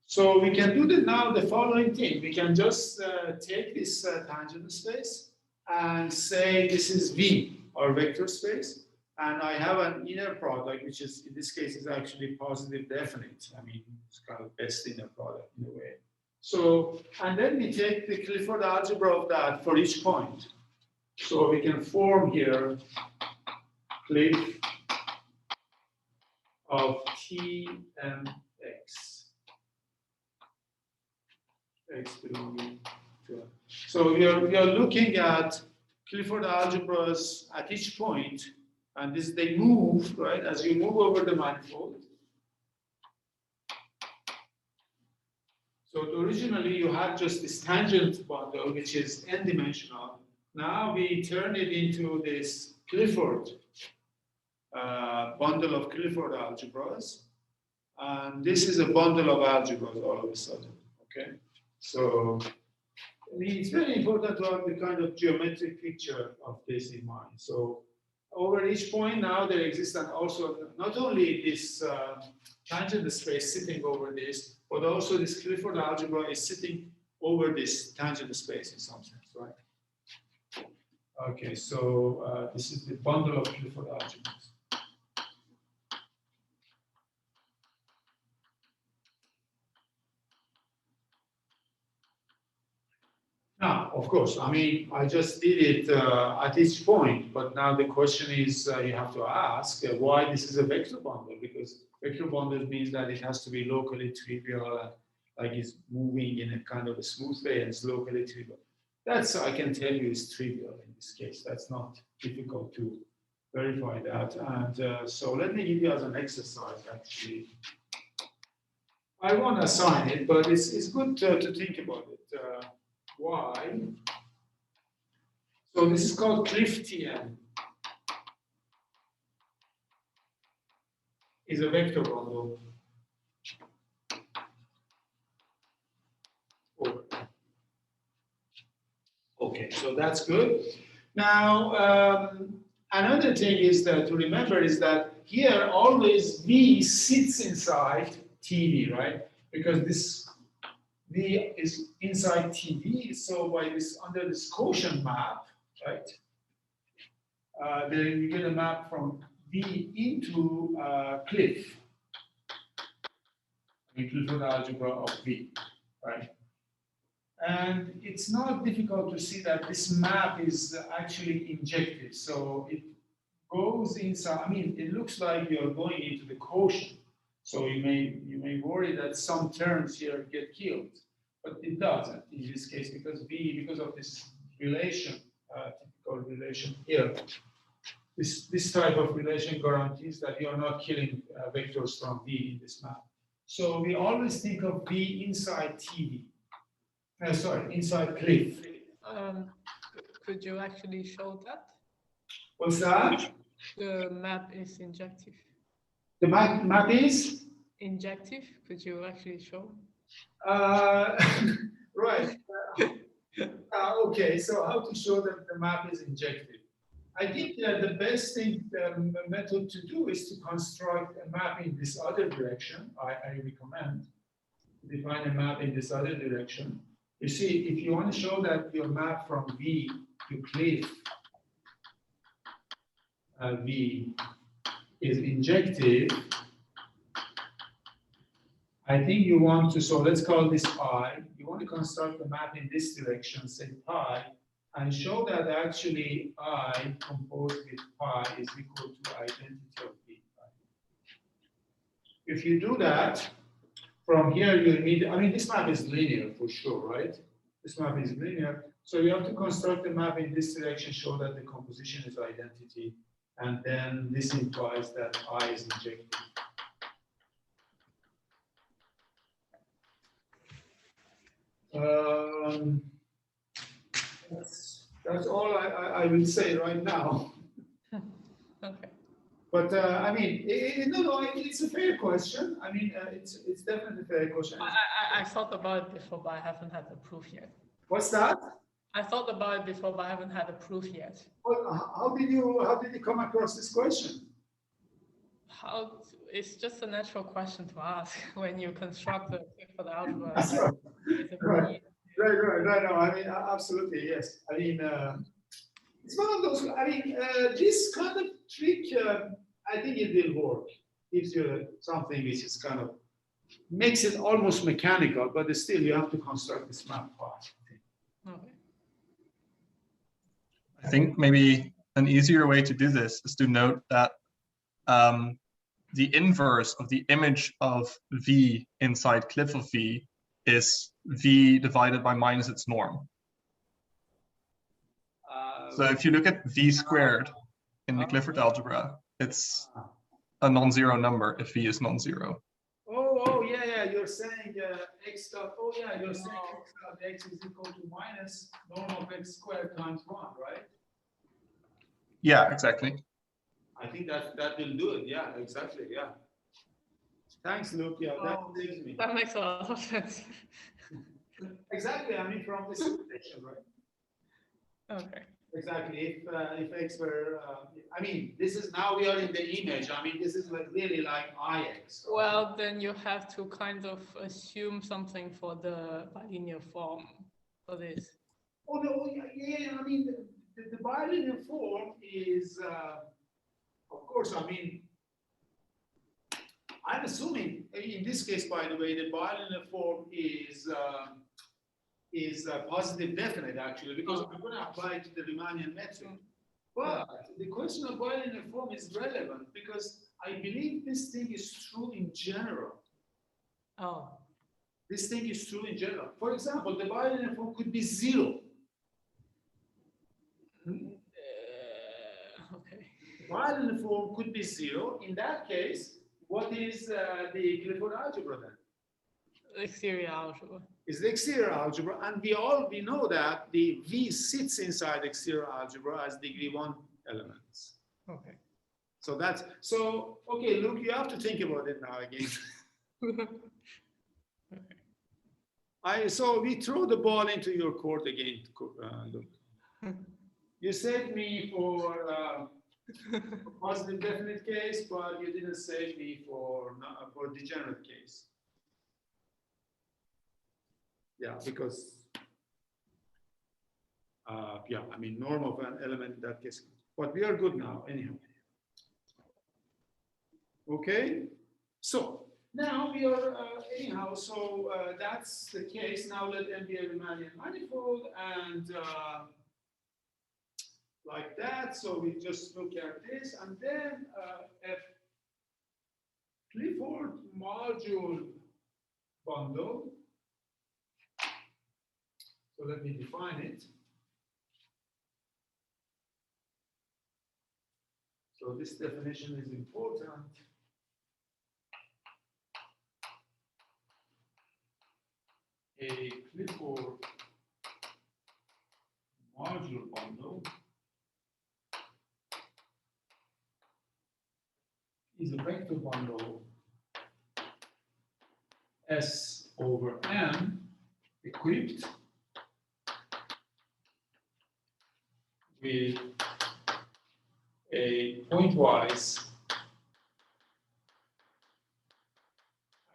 So we can do the following thing. We can just take this tangent space and say this is V, our vector space. And I have an inner product, which is, in this case, is actually positive definite. It's kind of best inner product in a way. So, and then we take the Clifford algebra of that for each point. So we can form here Cliff of TMX. X belonging to. So we are looking at Clifford algebras at each point. And this, they move, right? As you move over the manifold. So originally you had just this tangent bundle, which is n-dimensional. now we turn it into this Clifford bundle of Clifford algebras. And this is a bundle of algebras all of a sudden, okay? So, I mean, it's very important to have the kind of geometric picture of this in mind. So, over each point now there exists and also not only this tangent space sitting over this, but also this Clifford algebra is sitting over this tangent space in some sense, right? Okay, so this is the bundle of Clifford algebras. Now, of course, I mean, I just did it at each point, but now the question is you have to ask why this is a vector bundle, because vector bundle means that it has to be locally trivial, like it's moving in a kind of a smooth way and it's locally trivial. That's, I can tell you, is trivial in this case. That's not difficult to verify that. And so let me give you as an exercise, actually. I won't assign it, but it's good to think about it. Why? So this is called Cliftian. Is a vector bundle. Okay, so that's good. Now, another thing is that to remember is that here always V sits inside TV, right? Because this V is inside TV, so by this under this Gaussian map, right? Then you get a map from V into Cliff. Clifford algebra of V, right? And it's not difficult to see that this map is actually injected. So it goes inside. I mean, it looks like you're going into the Gaussian. So you may worry that some terms here get killed, but it doesn't in this case because because of this relation, typical relation here. This type of relation guarantees that you are not killing vectors from V in this map. So we always think of V inside TV. Inside Cliff. Could you actually show that? What's that? The map is injective. The map is? Injective? Could you actually show? Right. Okay, so how to show that the map is injective? I think that the best method to do is to construct a map in this other direction. I recommend define a map in this other direction. You see, if you want to show that your map from V to Cliff V is injective, I think you want to, so let's call this I. You want to construct the map in this direction, say pi, and show that actually I composed with pi is equal to identity of V. If you do that, from here you need, I mean, this map is linear for sure, right? This map is linear. So you have to construct a map in this direction, show that the composition is identity, and then this implies that I is injective. That's all I will say right now. Okay. But I mean, it's a fair question. I mean, it's definitely a fair question. I thought about it before, but I haven't had the proof yet. What's that? I thought about it before, but I haven't had the proof yet. Well, how did you come across this question? It's just a natural question to ask when you construct the Clifford algebra. That's right. Right. No, I mean, absolutely, yes. I mean, it's one of those, I mean, this kind of trick, I think it will work. Gives you something which is kind of, makes it almost mechanical, but still you have to construct this map part. Okay. I think maybe an easier way to do this is to note that the inverse of the image of V inside Cliff of V is V divided by minus its norm. So if you look at V squared in the Clifford algebra, it's a non-zero number if V is non-zero. Oh, yeah. you're saying x dot, oh yeah, you're saying x dot x is equal to minus norm of x squared times 1, right? Yeah, exactly. I think that will do it. Yeah, exactly. Yeah. Thanks, Luke. Yeah, that Oh, saves me. that makes a lot of sense. Exactly. I mean, from the simulation, right? Okay. Exactly. If x were, I mean, this is now we are in the image. I mean, this is like really like ix. Right? Well, then you have to kind of assume something for the bilinear form for this. Oh no, yeah. I mean, the bilinear form is, of course. I mean, I'm assuming in this case, by the way, the bilinear form is positive definite actually, because I'm going to apply it to the Riemannian metric. But the question of bilinear form is relevant because I believe this thing is true in general. Oh. This thing is true in general. For example, the bilinear form could be 0. Okay. The bilinear form could be 0. In that case, what is the Clifford algebra then? Exterior algebra. Is the exterior algebra, and we know that the V sits inside exterior algebra as degree 1 elements. Okay. So that's okay. Look, you have to think about it now again. So we throw the ball into your court again. Look, you saved me for a positive definite case, but you didn't save me for degenerate case. Yeah, because yeah, I mean, norm of an element in that case. But we are good now, anyhow. Okay, so now we are anyhow. So that's the case. Now let M be a Riemannian manifold, and like that. So we just look at this, and then a Clifford module bundle. So let me define it. So this definition is important. A Clifford module bundle is a vector bundle S over M equipped with a pointwise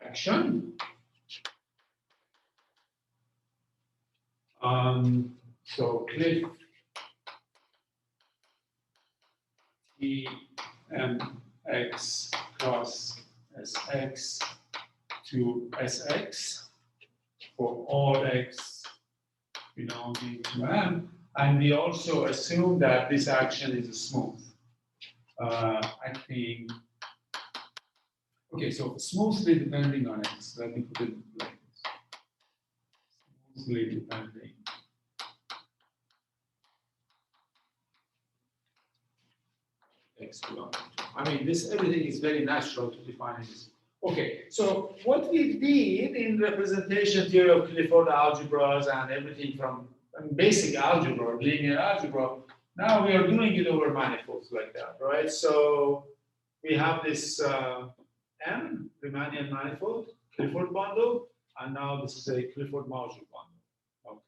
action. So Cliff T M X cross Sx to Sx for all x belonging to M. And we also assume that this action is smooth. Acting. Okay, so smoothly depending on x. Let me put it like this. Smoothly depending. X belongs to. I mean, everything is very natural to define this. Okay, so what we did in representation theory of Clifford algebras and everything from basic algebra, linear algebra, now we are doing it over manifolds like that, right? So we have this M, Riemannian manifold, Clifford bundle, and now this is a Clifford module bundle. Okay.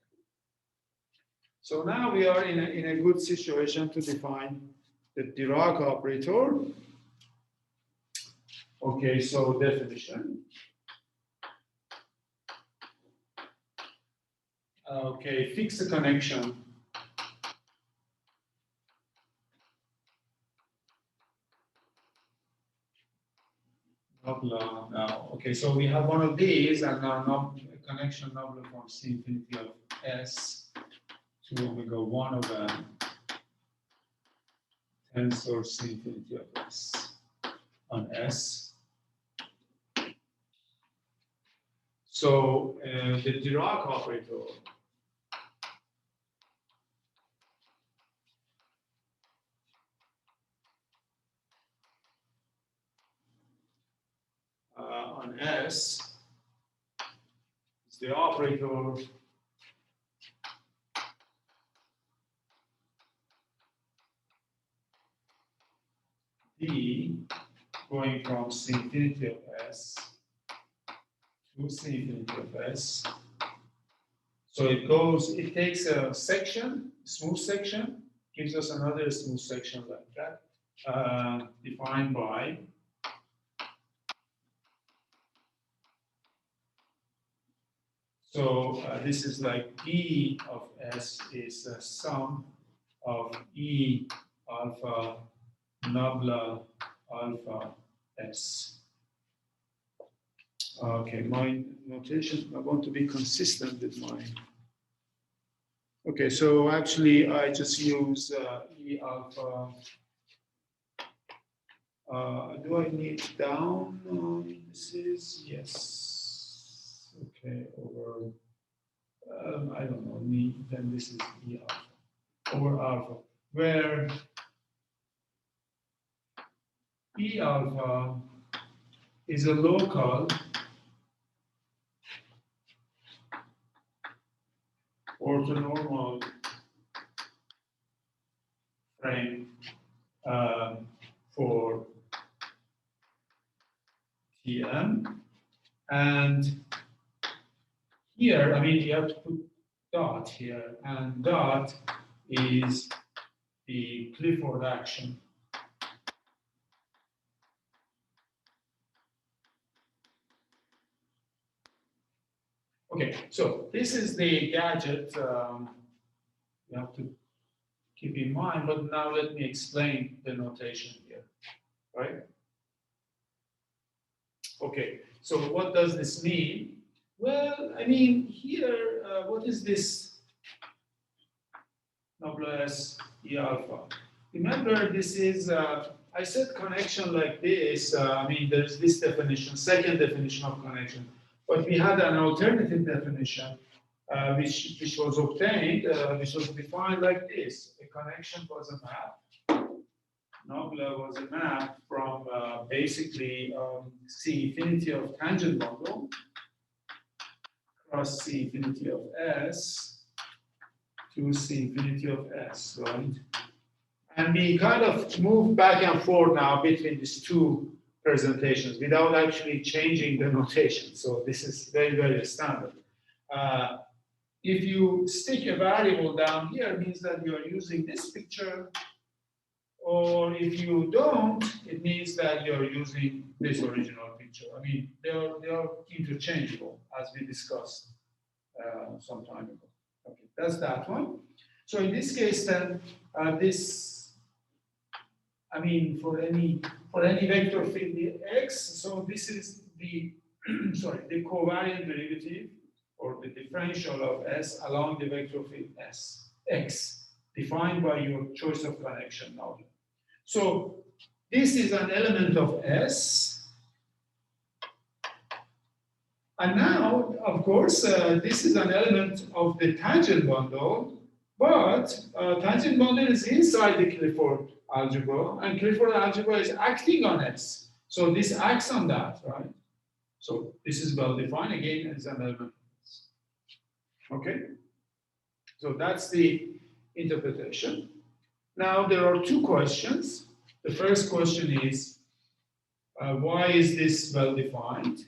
So now we are in a good situation to define the Dirac operator. Okay, so definition. Okay, fix the connection. Nabla now. Okay, so we have one of these, and now connection nabla from C infinity of S to omega 1 over tensor C infinity of S on S. So the Dirac operator on S is the operator D going from C infinity of S to C infinity of S. So it takes a section, smooth section, gives us another smooth section like that, defined by this is like E of S is a sum of E alpha nabla alpha S. Okay, my notation, I want to be consistent with mine. Okay, so actually I just use E alpha. Do I need down indices? Yes. Okay, over, I don't know, then this is E alpha over alpha, where E alpha is a local orthonormal frame for Tm, and here, I mean, you have to put dot here, and dot is the Clifford action. Okay, so this is the gadget you have to keep in mind, but now let me explain the notation here, right? Okay, so what does this mean? Well, I mean, here, what is this noblesse E alpha? Remember, this is, I said connection like this, I mean, there's this definition, second definition of connection, but we had an alternative definition, which was obtained, which was defined like this. A connection was a map. Nobler was a map from basically C infinity of tangent bundle cross C infinity of S to C infinity of S, right? And we kind of move back and forth now between these two presentations without actually changing the notation. So this is very, very standard. If you stick a variable down here, it means that you are using this picture. Or if you don't, it means that you're using this original picture. I mean, they are interchangeable, as we discussed some time ago. Okay, that's that one. So in this case, then I mean, for any vector field x, so this is the the covariant derivative or the differential of S along the vector field S x, defined by your choice of connection now. So this is an element of S. And now, of course, this is an element of the tangent bundle, but tangent bundle is inside the Clifford algebra, and Clifford algebra is acting on S. So this acts on that, right? So this is well defined again as an element of S. Okay? So that's the interpretation. Now there are two questions. The first question is, why is this well defined?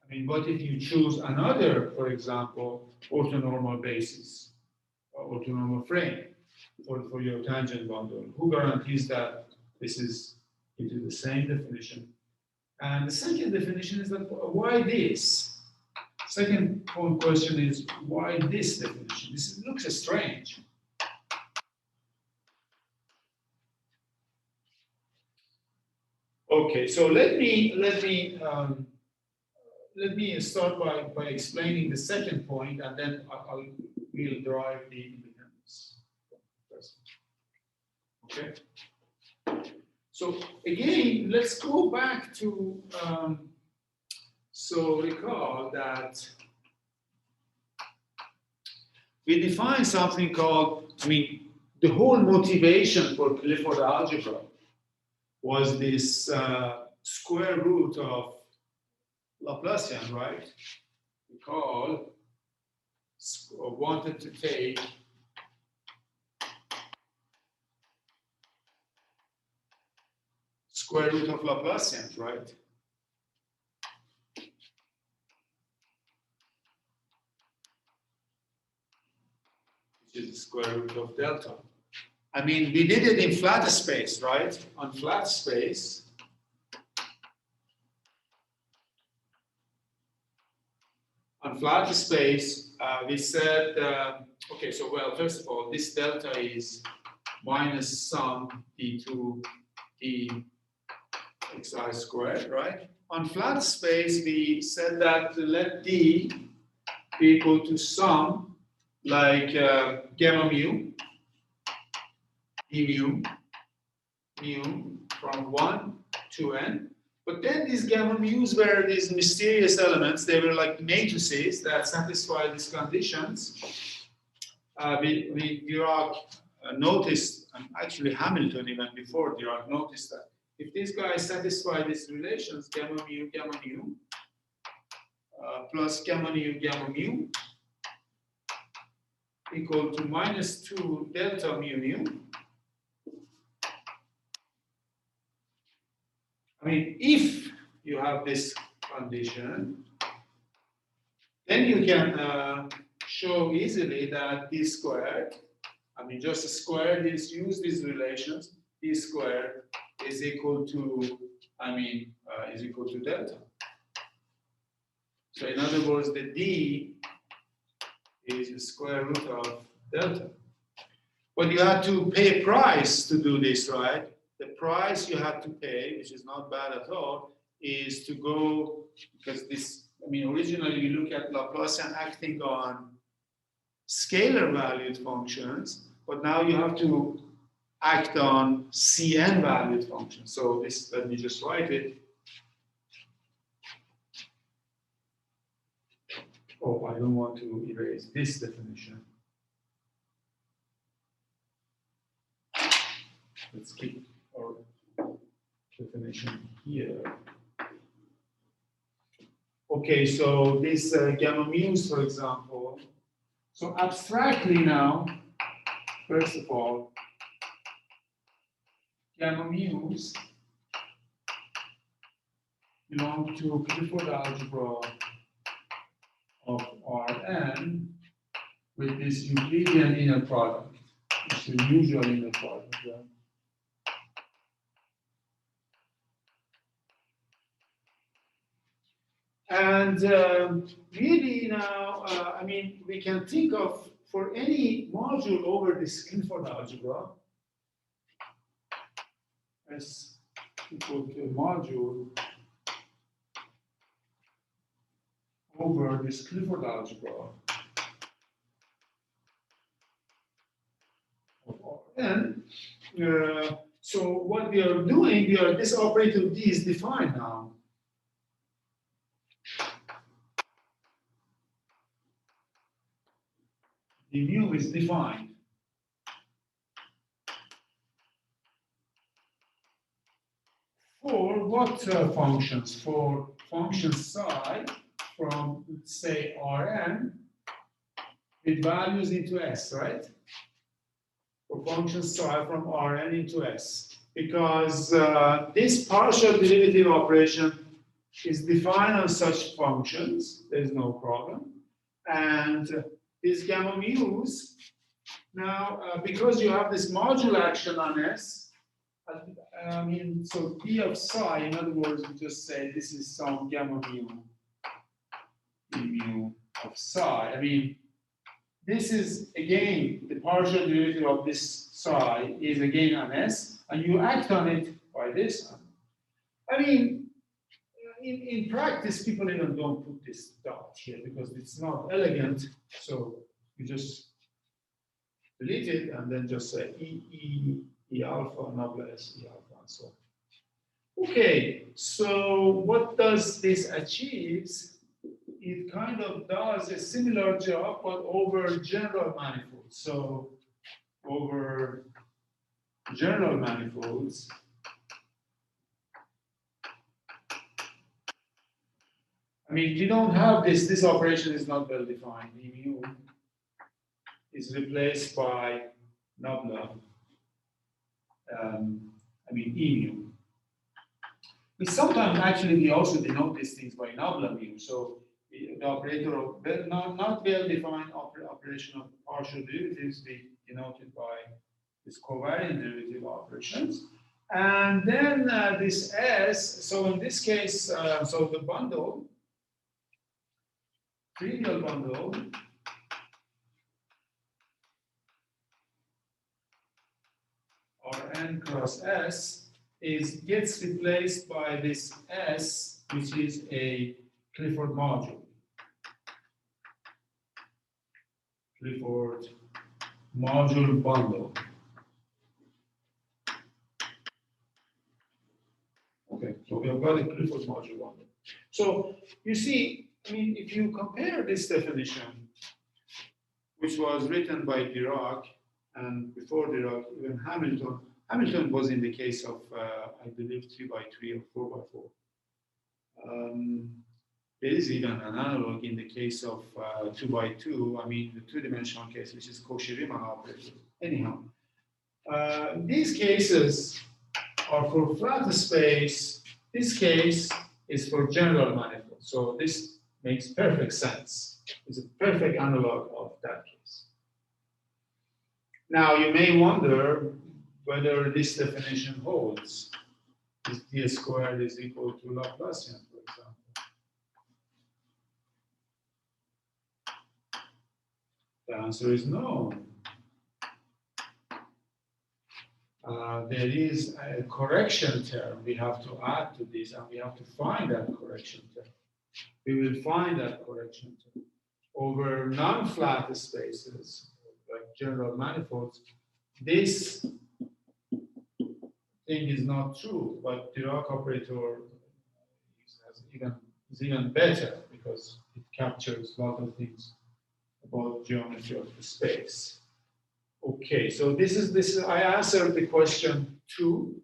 I mean, what if you choose another, for example, orthonormal basis, or orthonormal frame for your tangent bundle? Who guarantees that this is into the same definition? And the second definition is that why this? Second question is why this definition? This looks strange. Okay, so let me start by explaining the second point, and then we'll derive the independence. Okay. So again, let's go back to. So recall that we define something called, I mean, the whole motivation for Clifford algebra was this square root of Laplacian, right? We wanted to take square root of Laplacian, right? Which is the square root of delta. I mean, we did it in flat space, right? On flat space, we said, okay, so well, first of all, this delta is minus sum d2 d xi squared, right? On flat space, we said that let d be equal to sum like gamma mu, d mu from 1 to n. But then these gamma mu's were these mysterious elements. They were like matrices that satisfy these conditions. Dirac noticed, and actually Hamilton even before Dirac noticed that if these guys satisfy these relations, gamma mu plus gamma mu equal to minus 2 delta mu. I mean, if you have this condition, then you can show easily that d squared, I mean, just square this, use these relations, d squared is equal to, is equal to delta. So in other words, the d is the square root of delta. But you have to pay a price to do this, right? The price you have to pay, which is not bad at all, is to go, because this, I mean, originally you look at Laplacian acting on scalar valued functions, but now you have to act on Cn valued functions. So this, let me just write it. Oh, I don't want to erase this definition. Let's keep our definition here. Okay, so this gamma mu's, for example. So abstractly now, first of all, gamma mu's belong to Clifford algebra of Rn with this Euclidean inner product, which is the usual inner product. Right? And really now, I mean, we can think of for any module over this Clifford algebra as equal to a module over this Clifford algebra of Rn. So what we are doing, this operator D is defined now. The mu is defined. For what functions? For function psi from, let's say, Rn with values into S, right? For function psi from Rn into S. Because this partial derivative operation is defined on such functions, there's no problem. And these gamma mu's, now, because you have this module action on S, I mean, so P of psi, in other words, we just say this is some gamma mu of psi. I mean, this is, again, the partial derivative of this psi is again on S, and you act on it by this. I mean, in practice, people even don't put this dot here because it's not elegant. So you just delete it and then just say E alpha, noblesse, E alpha, and so on. Okay, so what does this achieve? It kind of does a similar job, but over general manifolds. So over general manifolds, I mean, we don't have this. This operation is not well defined. E mu is replaced by nabla. I mean, E mu. We sometimes we also denote these things by nabla mu. So the operator of not well-defined operation of partial derivatives be denoted by this covariant derivative operations. And then this S, so in this case, so the bundle, trivial bundle, or N cross S, gets replaced by this S, which is a Clifford module. Clifford module bundle. Okay, so we have got a Clifford module bundle. So you see, I mean, if you compare this definition, which was written by Dirac, and before Dirac, even Hamilton. Hamilton was in the case of, I believe, 3x3 or 4x4. There is even an analog in the case of 2x2, I mean, the two-dimensional case, which is Cauchy-Riemann operator. Anyhow, these cases are for flat space. This case is for general manifold. So this makes perfect sense. It's a perfect analog of that case. Now, you may wonder whether this definition holds. Is d squared is equal to Laplacian, for example. The answer is no. There is a correction term we have to add to this, and we have to find that correction term. We will find that correction term over non-flat spaces, like general manifolds. This thing is not true, but Dirac operator is even better because it captures a lot of things about geometry of the space. Okay, so this is I answered the question 2.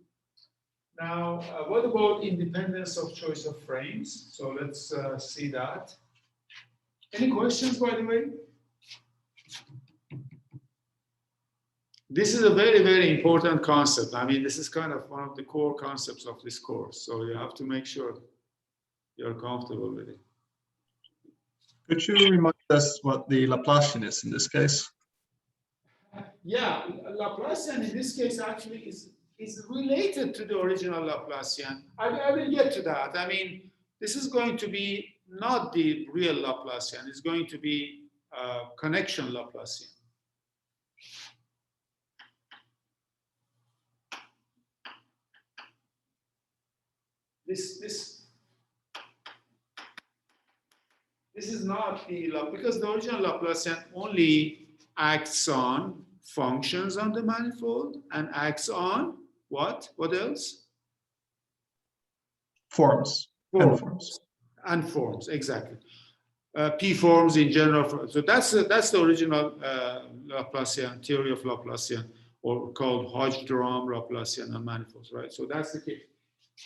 Now, what about independence of choice of frames? So let's see that. Any questions, by the way? This is a very, very important concept. I mean, this is kind of one of the core concepts of this course. So you have to make sure you're comfortable with it. Could you remind us what the Laplacian is in this case? Yeah, Laplacian in this case actually is related to the original Laplacian. I will get to that. I mean, this is going to be not the real Laplacian. It's going to be connection Laplacian. This is not the because the original Laplacian only acts on functions on the manifold and acts on what? What else? Forms. And forms, exactly. P forms in general. So that's the original Laplacian theory of Laplacian, or called Hodge-Duhem Laplacian on manifolds, right? So that's the case.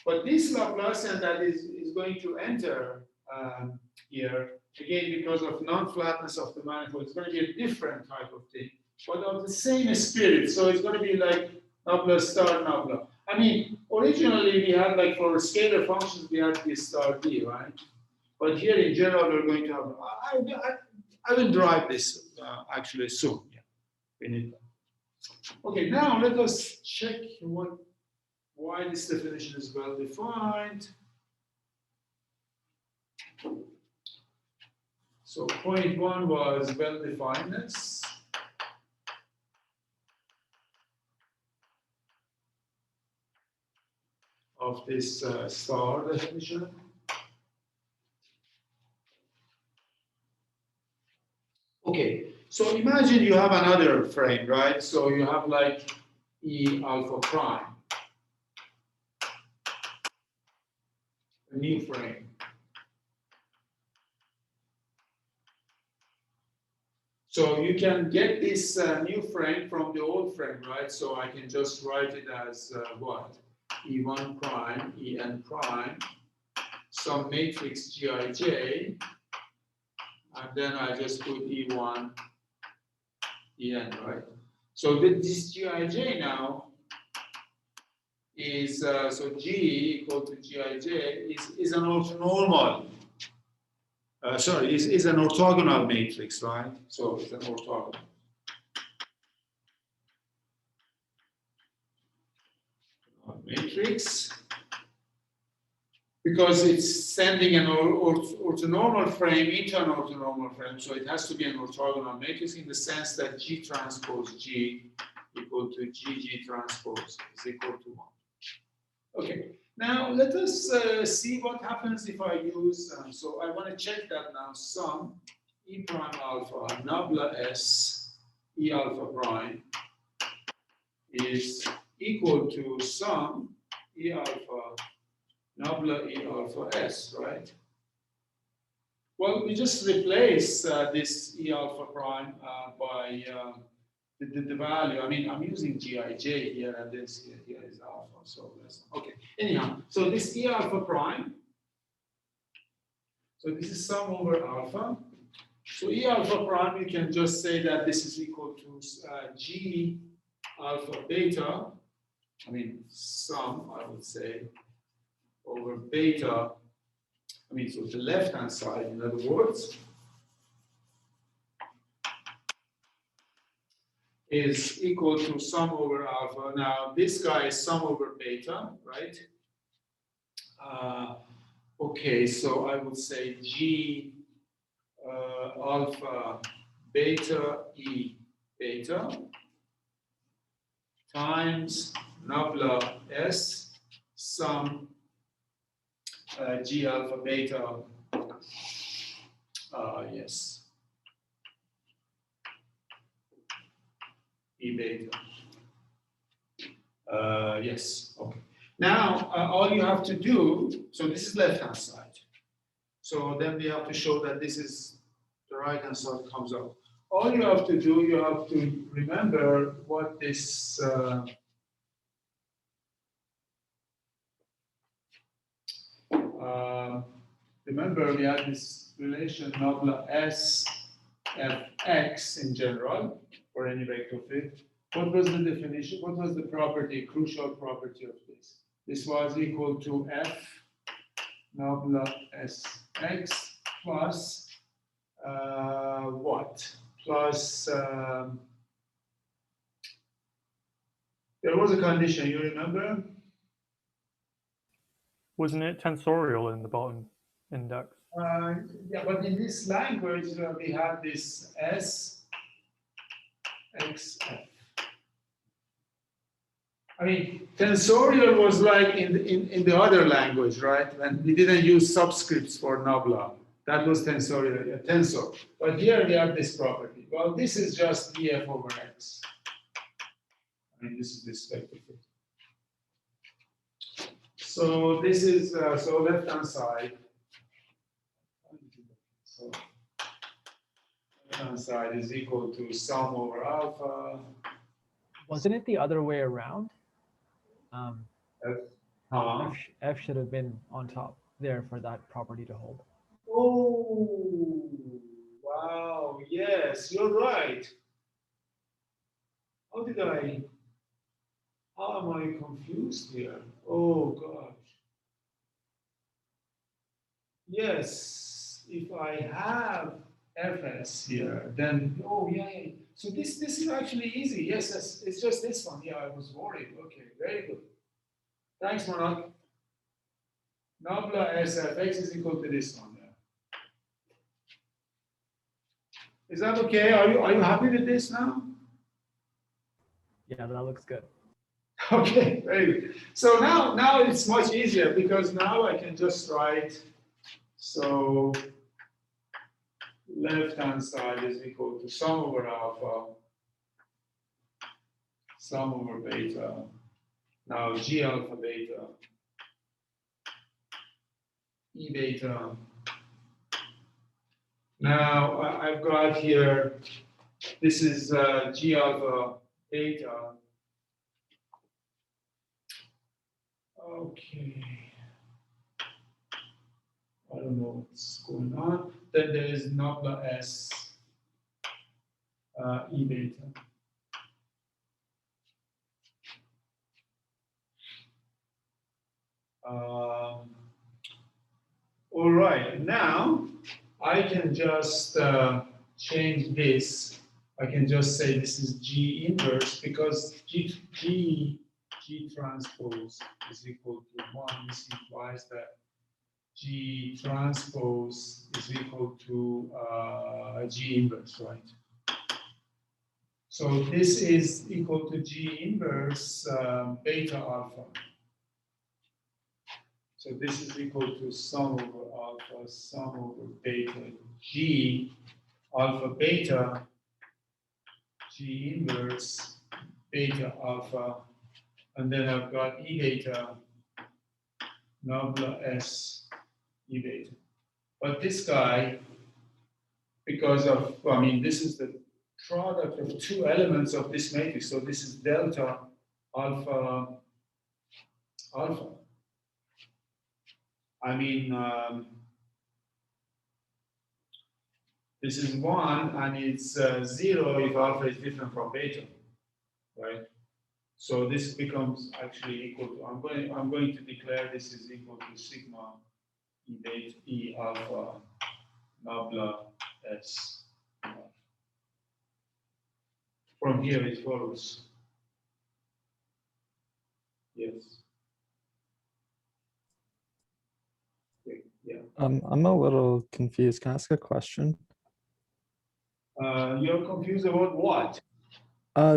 But this Laplacian that is going to enter here, again, because of non-flatness of the manifold, it's going to be a different type of thing, but of the same spirit. So it's going to be like nabla star nabla. I mean, originally we had, like, for scalar functions, we had this star d, right? But here in general, we're going to have, I will drive this actually soon. Yeah, we need that. Okay, now let us check why this definition is well defined. So point 1 was well definedness. Of this star definition. Okay, so imagine you have another frame, right? So you have like E alpha prime, a new frame. So you can get this new frame from the old frame, right? So I can just write it as what? E1 prime, En prime, some matrix Gij, and then I just put E1, En, right? So this Gij now is, so G equal to Gij is an orthonormal, sorry, is an orthogonal matrix, right? So it's an orthogonal. Matrix, because it's sending an orthonormal frame into an orthonormal frame, so it has to be an orthogonal matrix in the sense that G transpose G equal to GG transpose is equal to 1. Okay, now let us see what happens if I use, so I want to check that now, sum E prime alpha nabla S E alpha prime is equal to sum E alpha nabla E alpha S, right? Well, we just replace this E alpha prime by the value. I mean, I'm using Gij here, and this here is alpha, so that's okay. Anyhow, so this E alpha prime, so this is sum over alpha. So E alpha prime, we can just say that this is equal to G alpha beta, I mean sum, I would say, over beta, I mean, so the left-hand side, in other words, is equal to sum over alpha. Now, this guy is sum over beta, right? Okay, so I would say G alpha beta E beta times nabla S sum G alpha beta, yes, E beta, yes, okay. Now, all you have to do, so this is left-hand side. So then we have to show that this is, the right-hand side comes out. All you have to do, you have to remember what this, remember we had this relation nabla S Fx in general for any vector field. What was the definition? What was the property, crucial property of this? This was equal to F nabla Sx plus what? Plus there was a condition, you remember? Wasn't it tensorial in the bottom index? Yeah, but in this language, we have this S, X, F. I mean, tensorial was like in the other language, right? When we didn't use subscripts for nabla. That was tensorial, yeah, tensor. But here we have this property. Well, this is just df over x. I mean, this is this vector field. So this is, so left-hand side. So left-hand side is equal to sum over alpha. Wasn't it the other way around? F should have been on top there for that property to hold. Oh, wow, yes, you're right. How am I confused here? Oh, gosh. Yes, if I have Fs here, then, oh, yeah. So this is actually easy. Yes, it's just this one. Yeah, I was worried. Okay, very good. Thanks, Manok. Nabla Sfx is equal to this one there. Is that okay? Are you happy with this now? Yeah, that looks good. Okay, very good. So now it's much easier because now I can just write, so left-hand side is equal to sum over alpha, sum over beta, now G alpha beta, E beta. Now I've got here, this is G alpha beta. Okay. know what's going on. Then there is nabla S E beta. All right, now I can just change this. I can just say this is G inverse because G transpose is equal to 1. This implies that G transpose is equal to G inverse, right? So this is equal to G inverse beta alpha. So this is equal to sum over alpha, sum over beta, G alpha beta, G inverse beta alpha, and then I've got E beta, nabla S E beta. But this guy, because of, I mean, this is the product of two elements of this matrix. So this is delta alpha alpha. I mean, this is 1 and it's 0 if alpha is different from beta, right? So this becomes actually equal to, I'm going to declare this is equal to sigma E beta E alpha nabla S. From here it follows. Yes. Yeah. I'm a little confused. Can I ask a question? You're confused about what?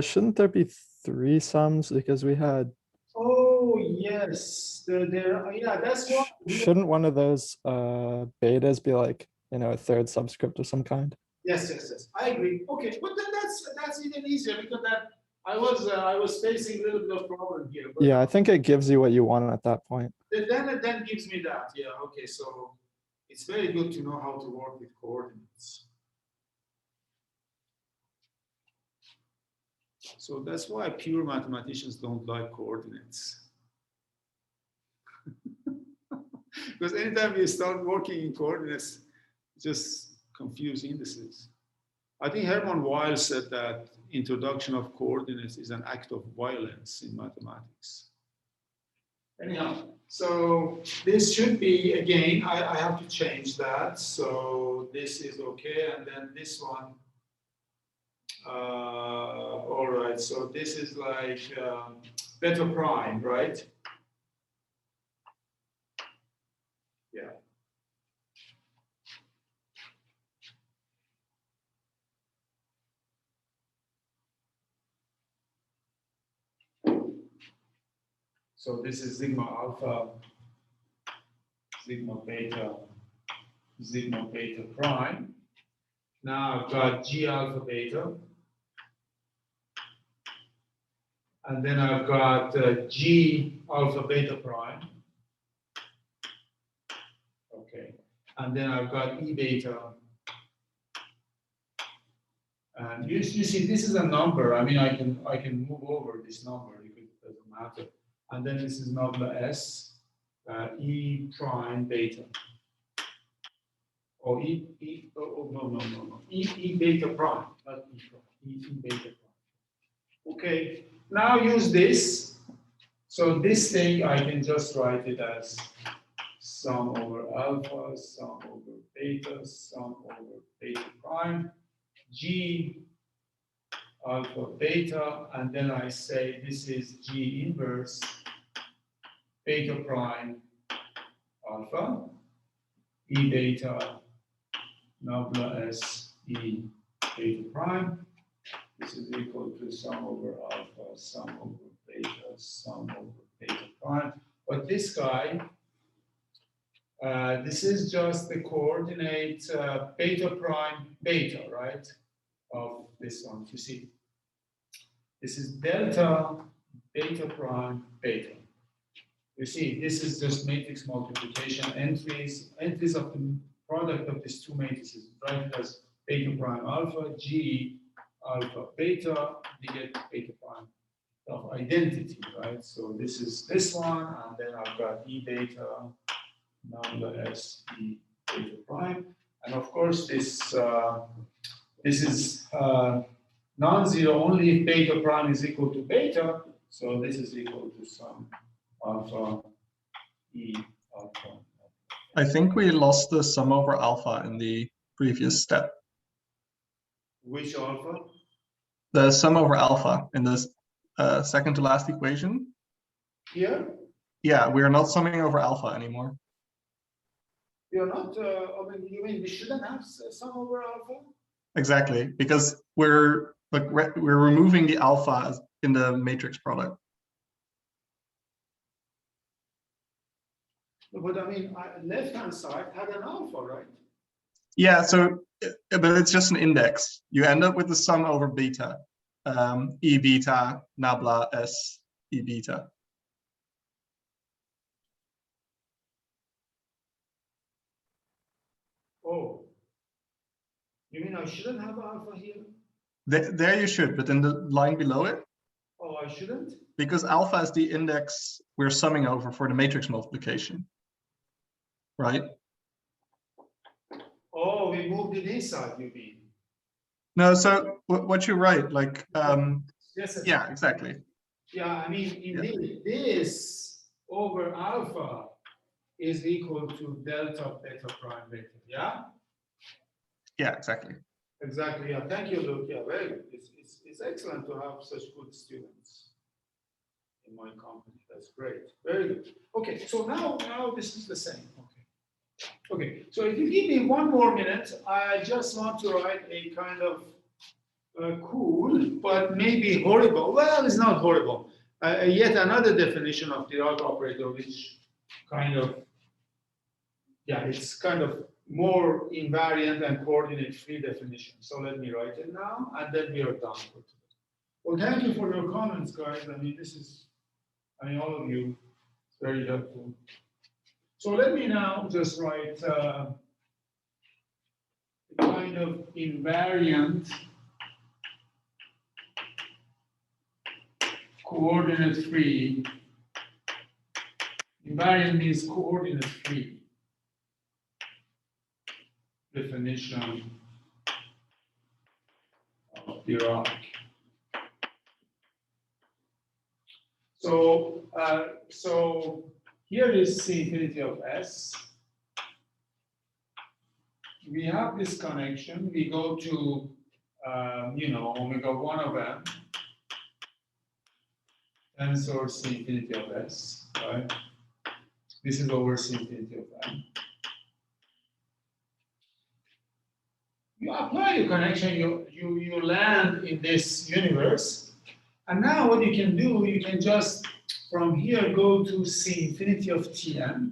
Shouldn't there be 3 sums because we had? Oh yes, yeah, that's what. Shouldn't one of those betas be like, you know, a third subscript of some kind? Yes, I agree. Okay, but then that's even easier because that I was facing a little bit of problem here. But Yeah, I think it gives you what you want at that point. then it then gives me that. Yeah. Okay. So it's very good to know how to work with coordinates. So that's why pure mathematicians don't like coordinates. Because anytime you start working in coordinates, just confuse indices. I think Hermann Weyl said that introduction of coordinates is an act of violence in mathematics. Anyhow, so this should be, again, I have to change that. So this is okay, and then this one. All right, so this is like beta prime, right? Yeah. So this is sigma alpha, sigma beta prime. Now I've got G alpha beta. And then I've got G alpha beta prime. Okay. And then I've got E beta. And you see, this is a number. I mean, I can move over this number if it doesn't matter. And then this is nabla S, E prime beta. Or E beta prime, not E prime, E beta prime. Okay, now use this. So this thing, I can just write it as sum over alpha, sum over beta, sum over beta prime, G alpha beta, and then I say this is G inverse beta prime alpha, E beta nabla S E beta prime. This is equal to sum over alpha, sum over beta, sum over beta prime. But this guy, this is just the coordinate beta prime beta, right? Of this one, you see. This is delta beta prime beta. You see, this is just matrix multiplication entries of the product of these two matrices. Write it as beta prime alpha, G alpha beta, you get beta prime of identity, right? So this is this one, and then I've got E beta, nabla S E beta prime, and of course this this is non-zero only if beta prime is equal to beta. So this is equal to some alpha e alpha. I think we lost the sum over alpha in the previous step. Which alpha? The sum over alpha in the second to last equation. Here? Yeah, we are not summing over alpha anymore. You're not, I mean, you mean we shouldn't have sum over alpha? Exactly, because we're removing the alpha in the matrix product. But I mean, left-hand side had an alpha, right? Yeah, so, but it's just an index. You end up with the sum over beta, e beta, nabla s e beta. Oh, you mean I shouldn't have alpha here? There you should, but in the line below it, Oh, I shouldn't? because alpha is the index we're summing over for the matrix multiplication, right? Oh, we moved it inside, you mean? No, so what you write, like, Yes. yeah, exactly. Yeah, I mean, indeed, this over alpha is equal to delta beta prime beta, yeah? Yeah, exactly. Exactly, yeah, thank you, Luke, yeah, very good. It's excellent to have such good students in my company, that's great, very good. Okay, so now this is the same, okay. Okay, so if you give me 1 more minute, I just want to write a kind of cool, but maybe horrible. Well, it's not horrible. Yet another definition of Dirac operator, which kind of, yeah, it's kind of more invariant and coordinate-free definition. So let me write it now, and then we are done for today. Well, thank you for your comments, guys. I mean, this is, I mean, all of you, it's very helpful. So let me now just write a kind of invariant coordinate-free. Invariant means coordinate-free definition of Dirac. So, so here is C infinity of S. We have this connection. We go to, you know, omega 1 of n, tensor C infinity of S, right? This is over C infinity of n. You apply the connection, you land in this universe. And now what you can do, you can just from here go to C infinity of Tn,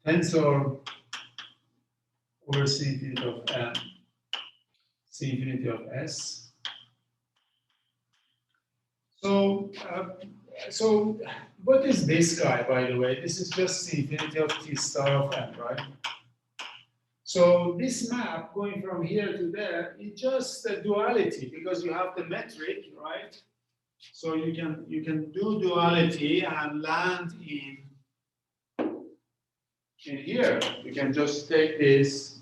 tensor over C infinity of n, C infinity of S. So, so what is this guy, by the way? This is just C infinity of T star of n, right? So this map going from here to there is just a duality because you have the metric, right? So you can do duality and land in here. You can just take this,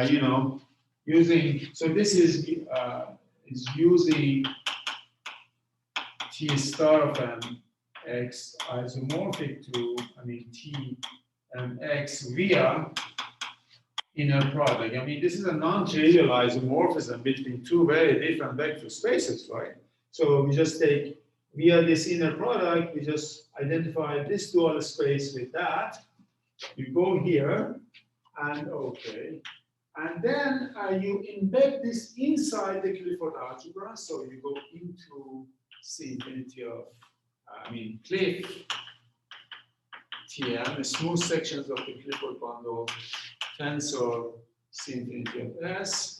you know, using. So this is using T star of n x isomorphic to, I mean, T and x via inner product. I mean, this is a non-trivial isomorphism between two very different vector spaces, right? So we just take, via this inner product, we just identify this dual space with that. You go here, and okay. And then you embed this inside the Clifford algebra. So you go into C infinity of, I mean, Cliff Tn, the smooth sections of the Clifford bundle, tensor C infinity of S.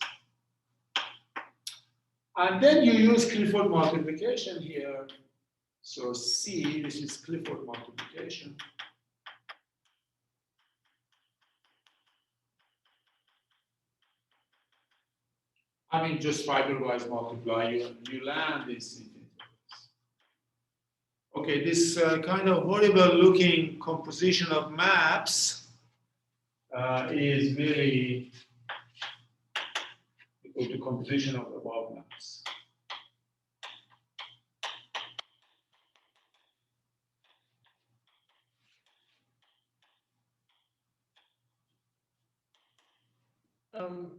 And then you use Clifford multiplication here. So C, this is Clifford multiplication. I mean, just fiber-wise multiply, you land in C infinity of S. Okay, this kind of horrible looking composition of maps is really equal to composition of above maps.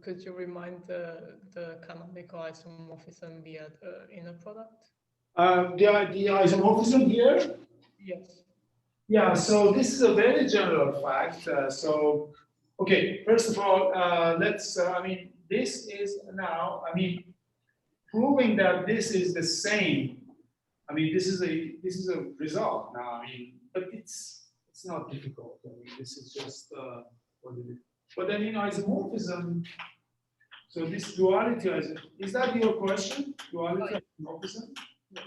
Could you remind the canonical isomorphism via the inner product? The isomorphism here? Yes. Yeah, so this is a very general fact. Okay, first of all, this is now, proving that this is the same. This is a result now. But it's not difficult. This is just what it is. But then isomorphism. So this duality, is that your question? Duality isomorphism? Yes.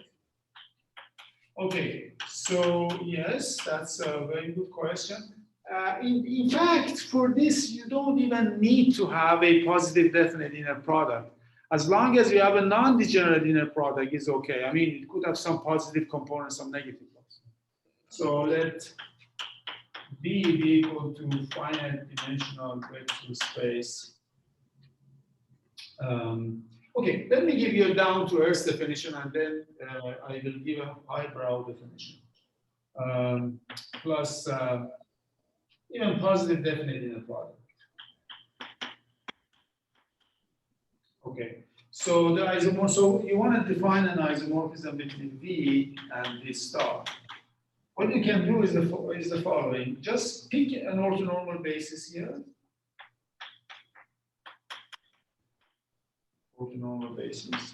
Okay, so yes, that's a very good question. In fact, for this, you don't even need to have a positive definite inner product. As long as you have a non-degenerate inner product, it's okay. It could have some positive components, some negative ones. So let V be equal to finite dimensional vector space. Okay, let me give you a down-to-earth definition, and then I will give a highbrow definition. Plus even positive definite inner product. Okay, so the isomorph. So you want to define an isomorphism between V and V star. What you can do is the following: just pick an orthonormal basis here. Orthonormal basis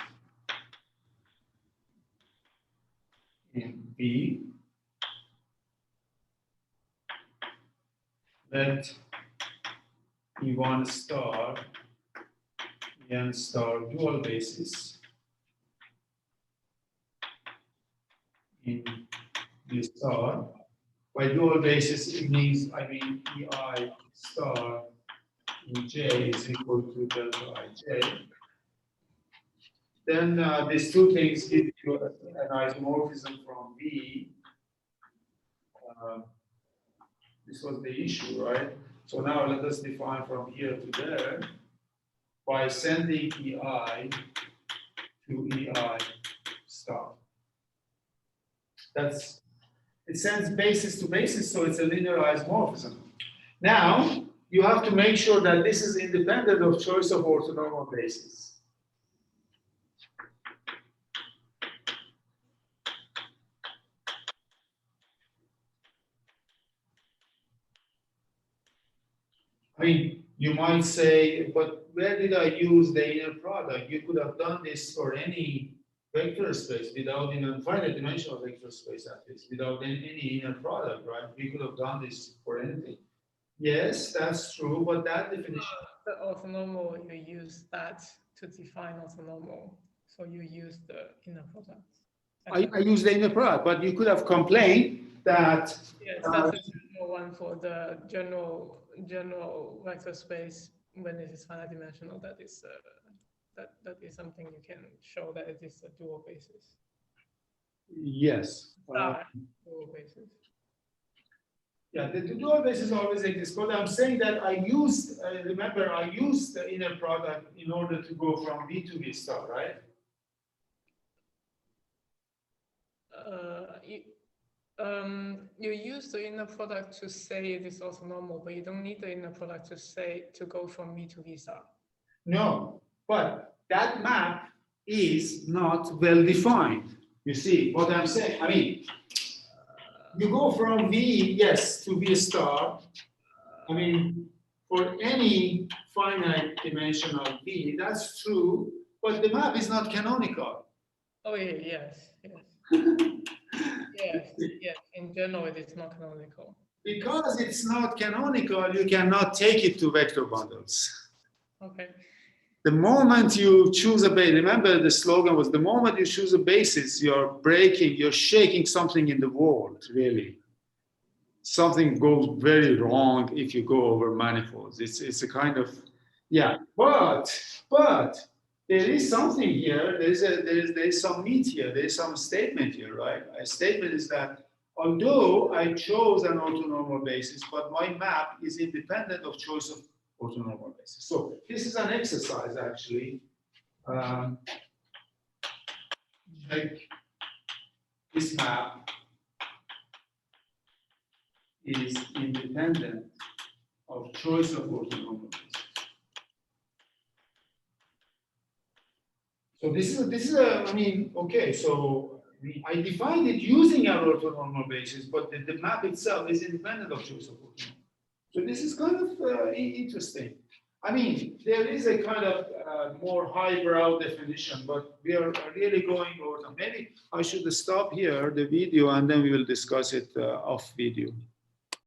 in V. Let E1 star, En star dual basis in V star. By dual basis, it means EI star in J is equal to delta Ij. Then these two things give you an isomorphism from V. This was the issue, right? So now let us define from here to there by sending EI to EI star. It sends basis to basis, so it's a linear isomorphism. Now, you have to make sure that this is independent of choice of orthonormal basis. You might say, but where did I use the inner product? You could have done this for any vector space without even finite dimensional vector space, at least, without any inner product, right? We could have done this for anything. Yes, that's true, but that definition. The orthonormal, you use that to define orthonormal. So you use the inner product. I use the inner product, but you could have complained that. Yes, that's a general one for the general vector space when it is finite dimensional. That is something you can show that it is a dual basis. Yes. Dual basis. Yeah, the dual basis always exists. But I'm saying that I used. Remember, I used the inner product in order to go from V to V star, right? You use the inner product to say it is orthonormal, but you don't need the inner product to say to go from V to V star. No, but that map is not well defined. You see what I'm saying? You go from V, yes, to V star. For any finite dimensional V, that's true, but the map is not canonical. Oh, yeah, yes. Yes, in general, it is not canonical. Because it's not canonical, you cannot take it to vector bundles. Okay. The moment you choose a basis, remember the slogan was the moment you choose a basis, you're shaking something in the world, really. Something goes very wrong if you go over manifolds. It's a kind of, yeah. But there is something here. There is some meat here. There is some statement here, right? A statement is that although I chose an orthonormal basis, but my map is independent of choice of orthonormal basis. So this is an exercise actually. Like this map is independent of choice of orthonormal basis. So this is a, I mean, okay, so I defined it using an orthonormal basis, but the map itself is independent of choice of orthonormal. So this is kind of interesting. I mean, there is a kind of more highbrow definition, but we are really going over them. Maybe I should stop here the video and then we will discuss it off video.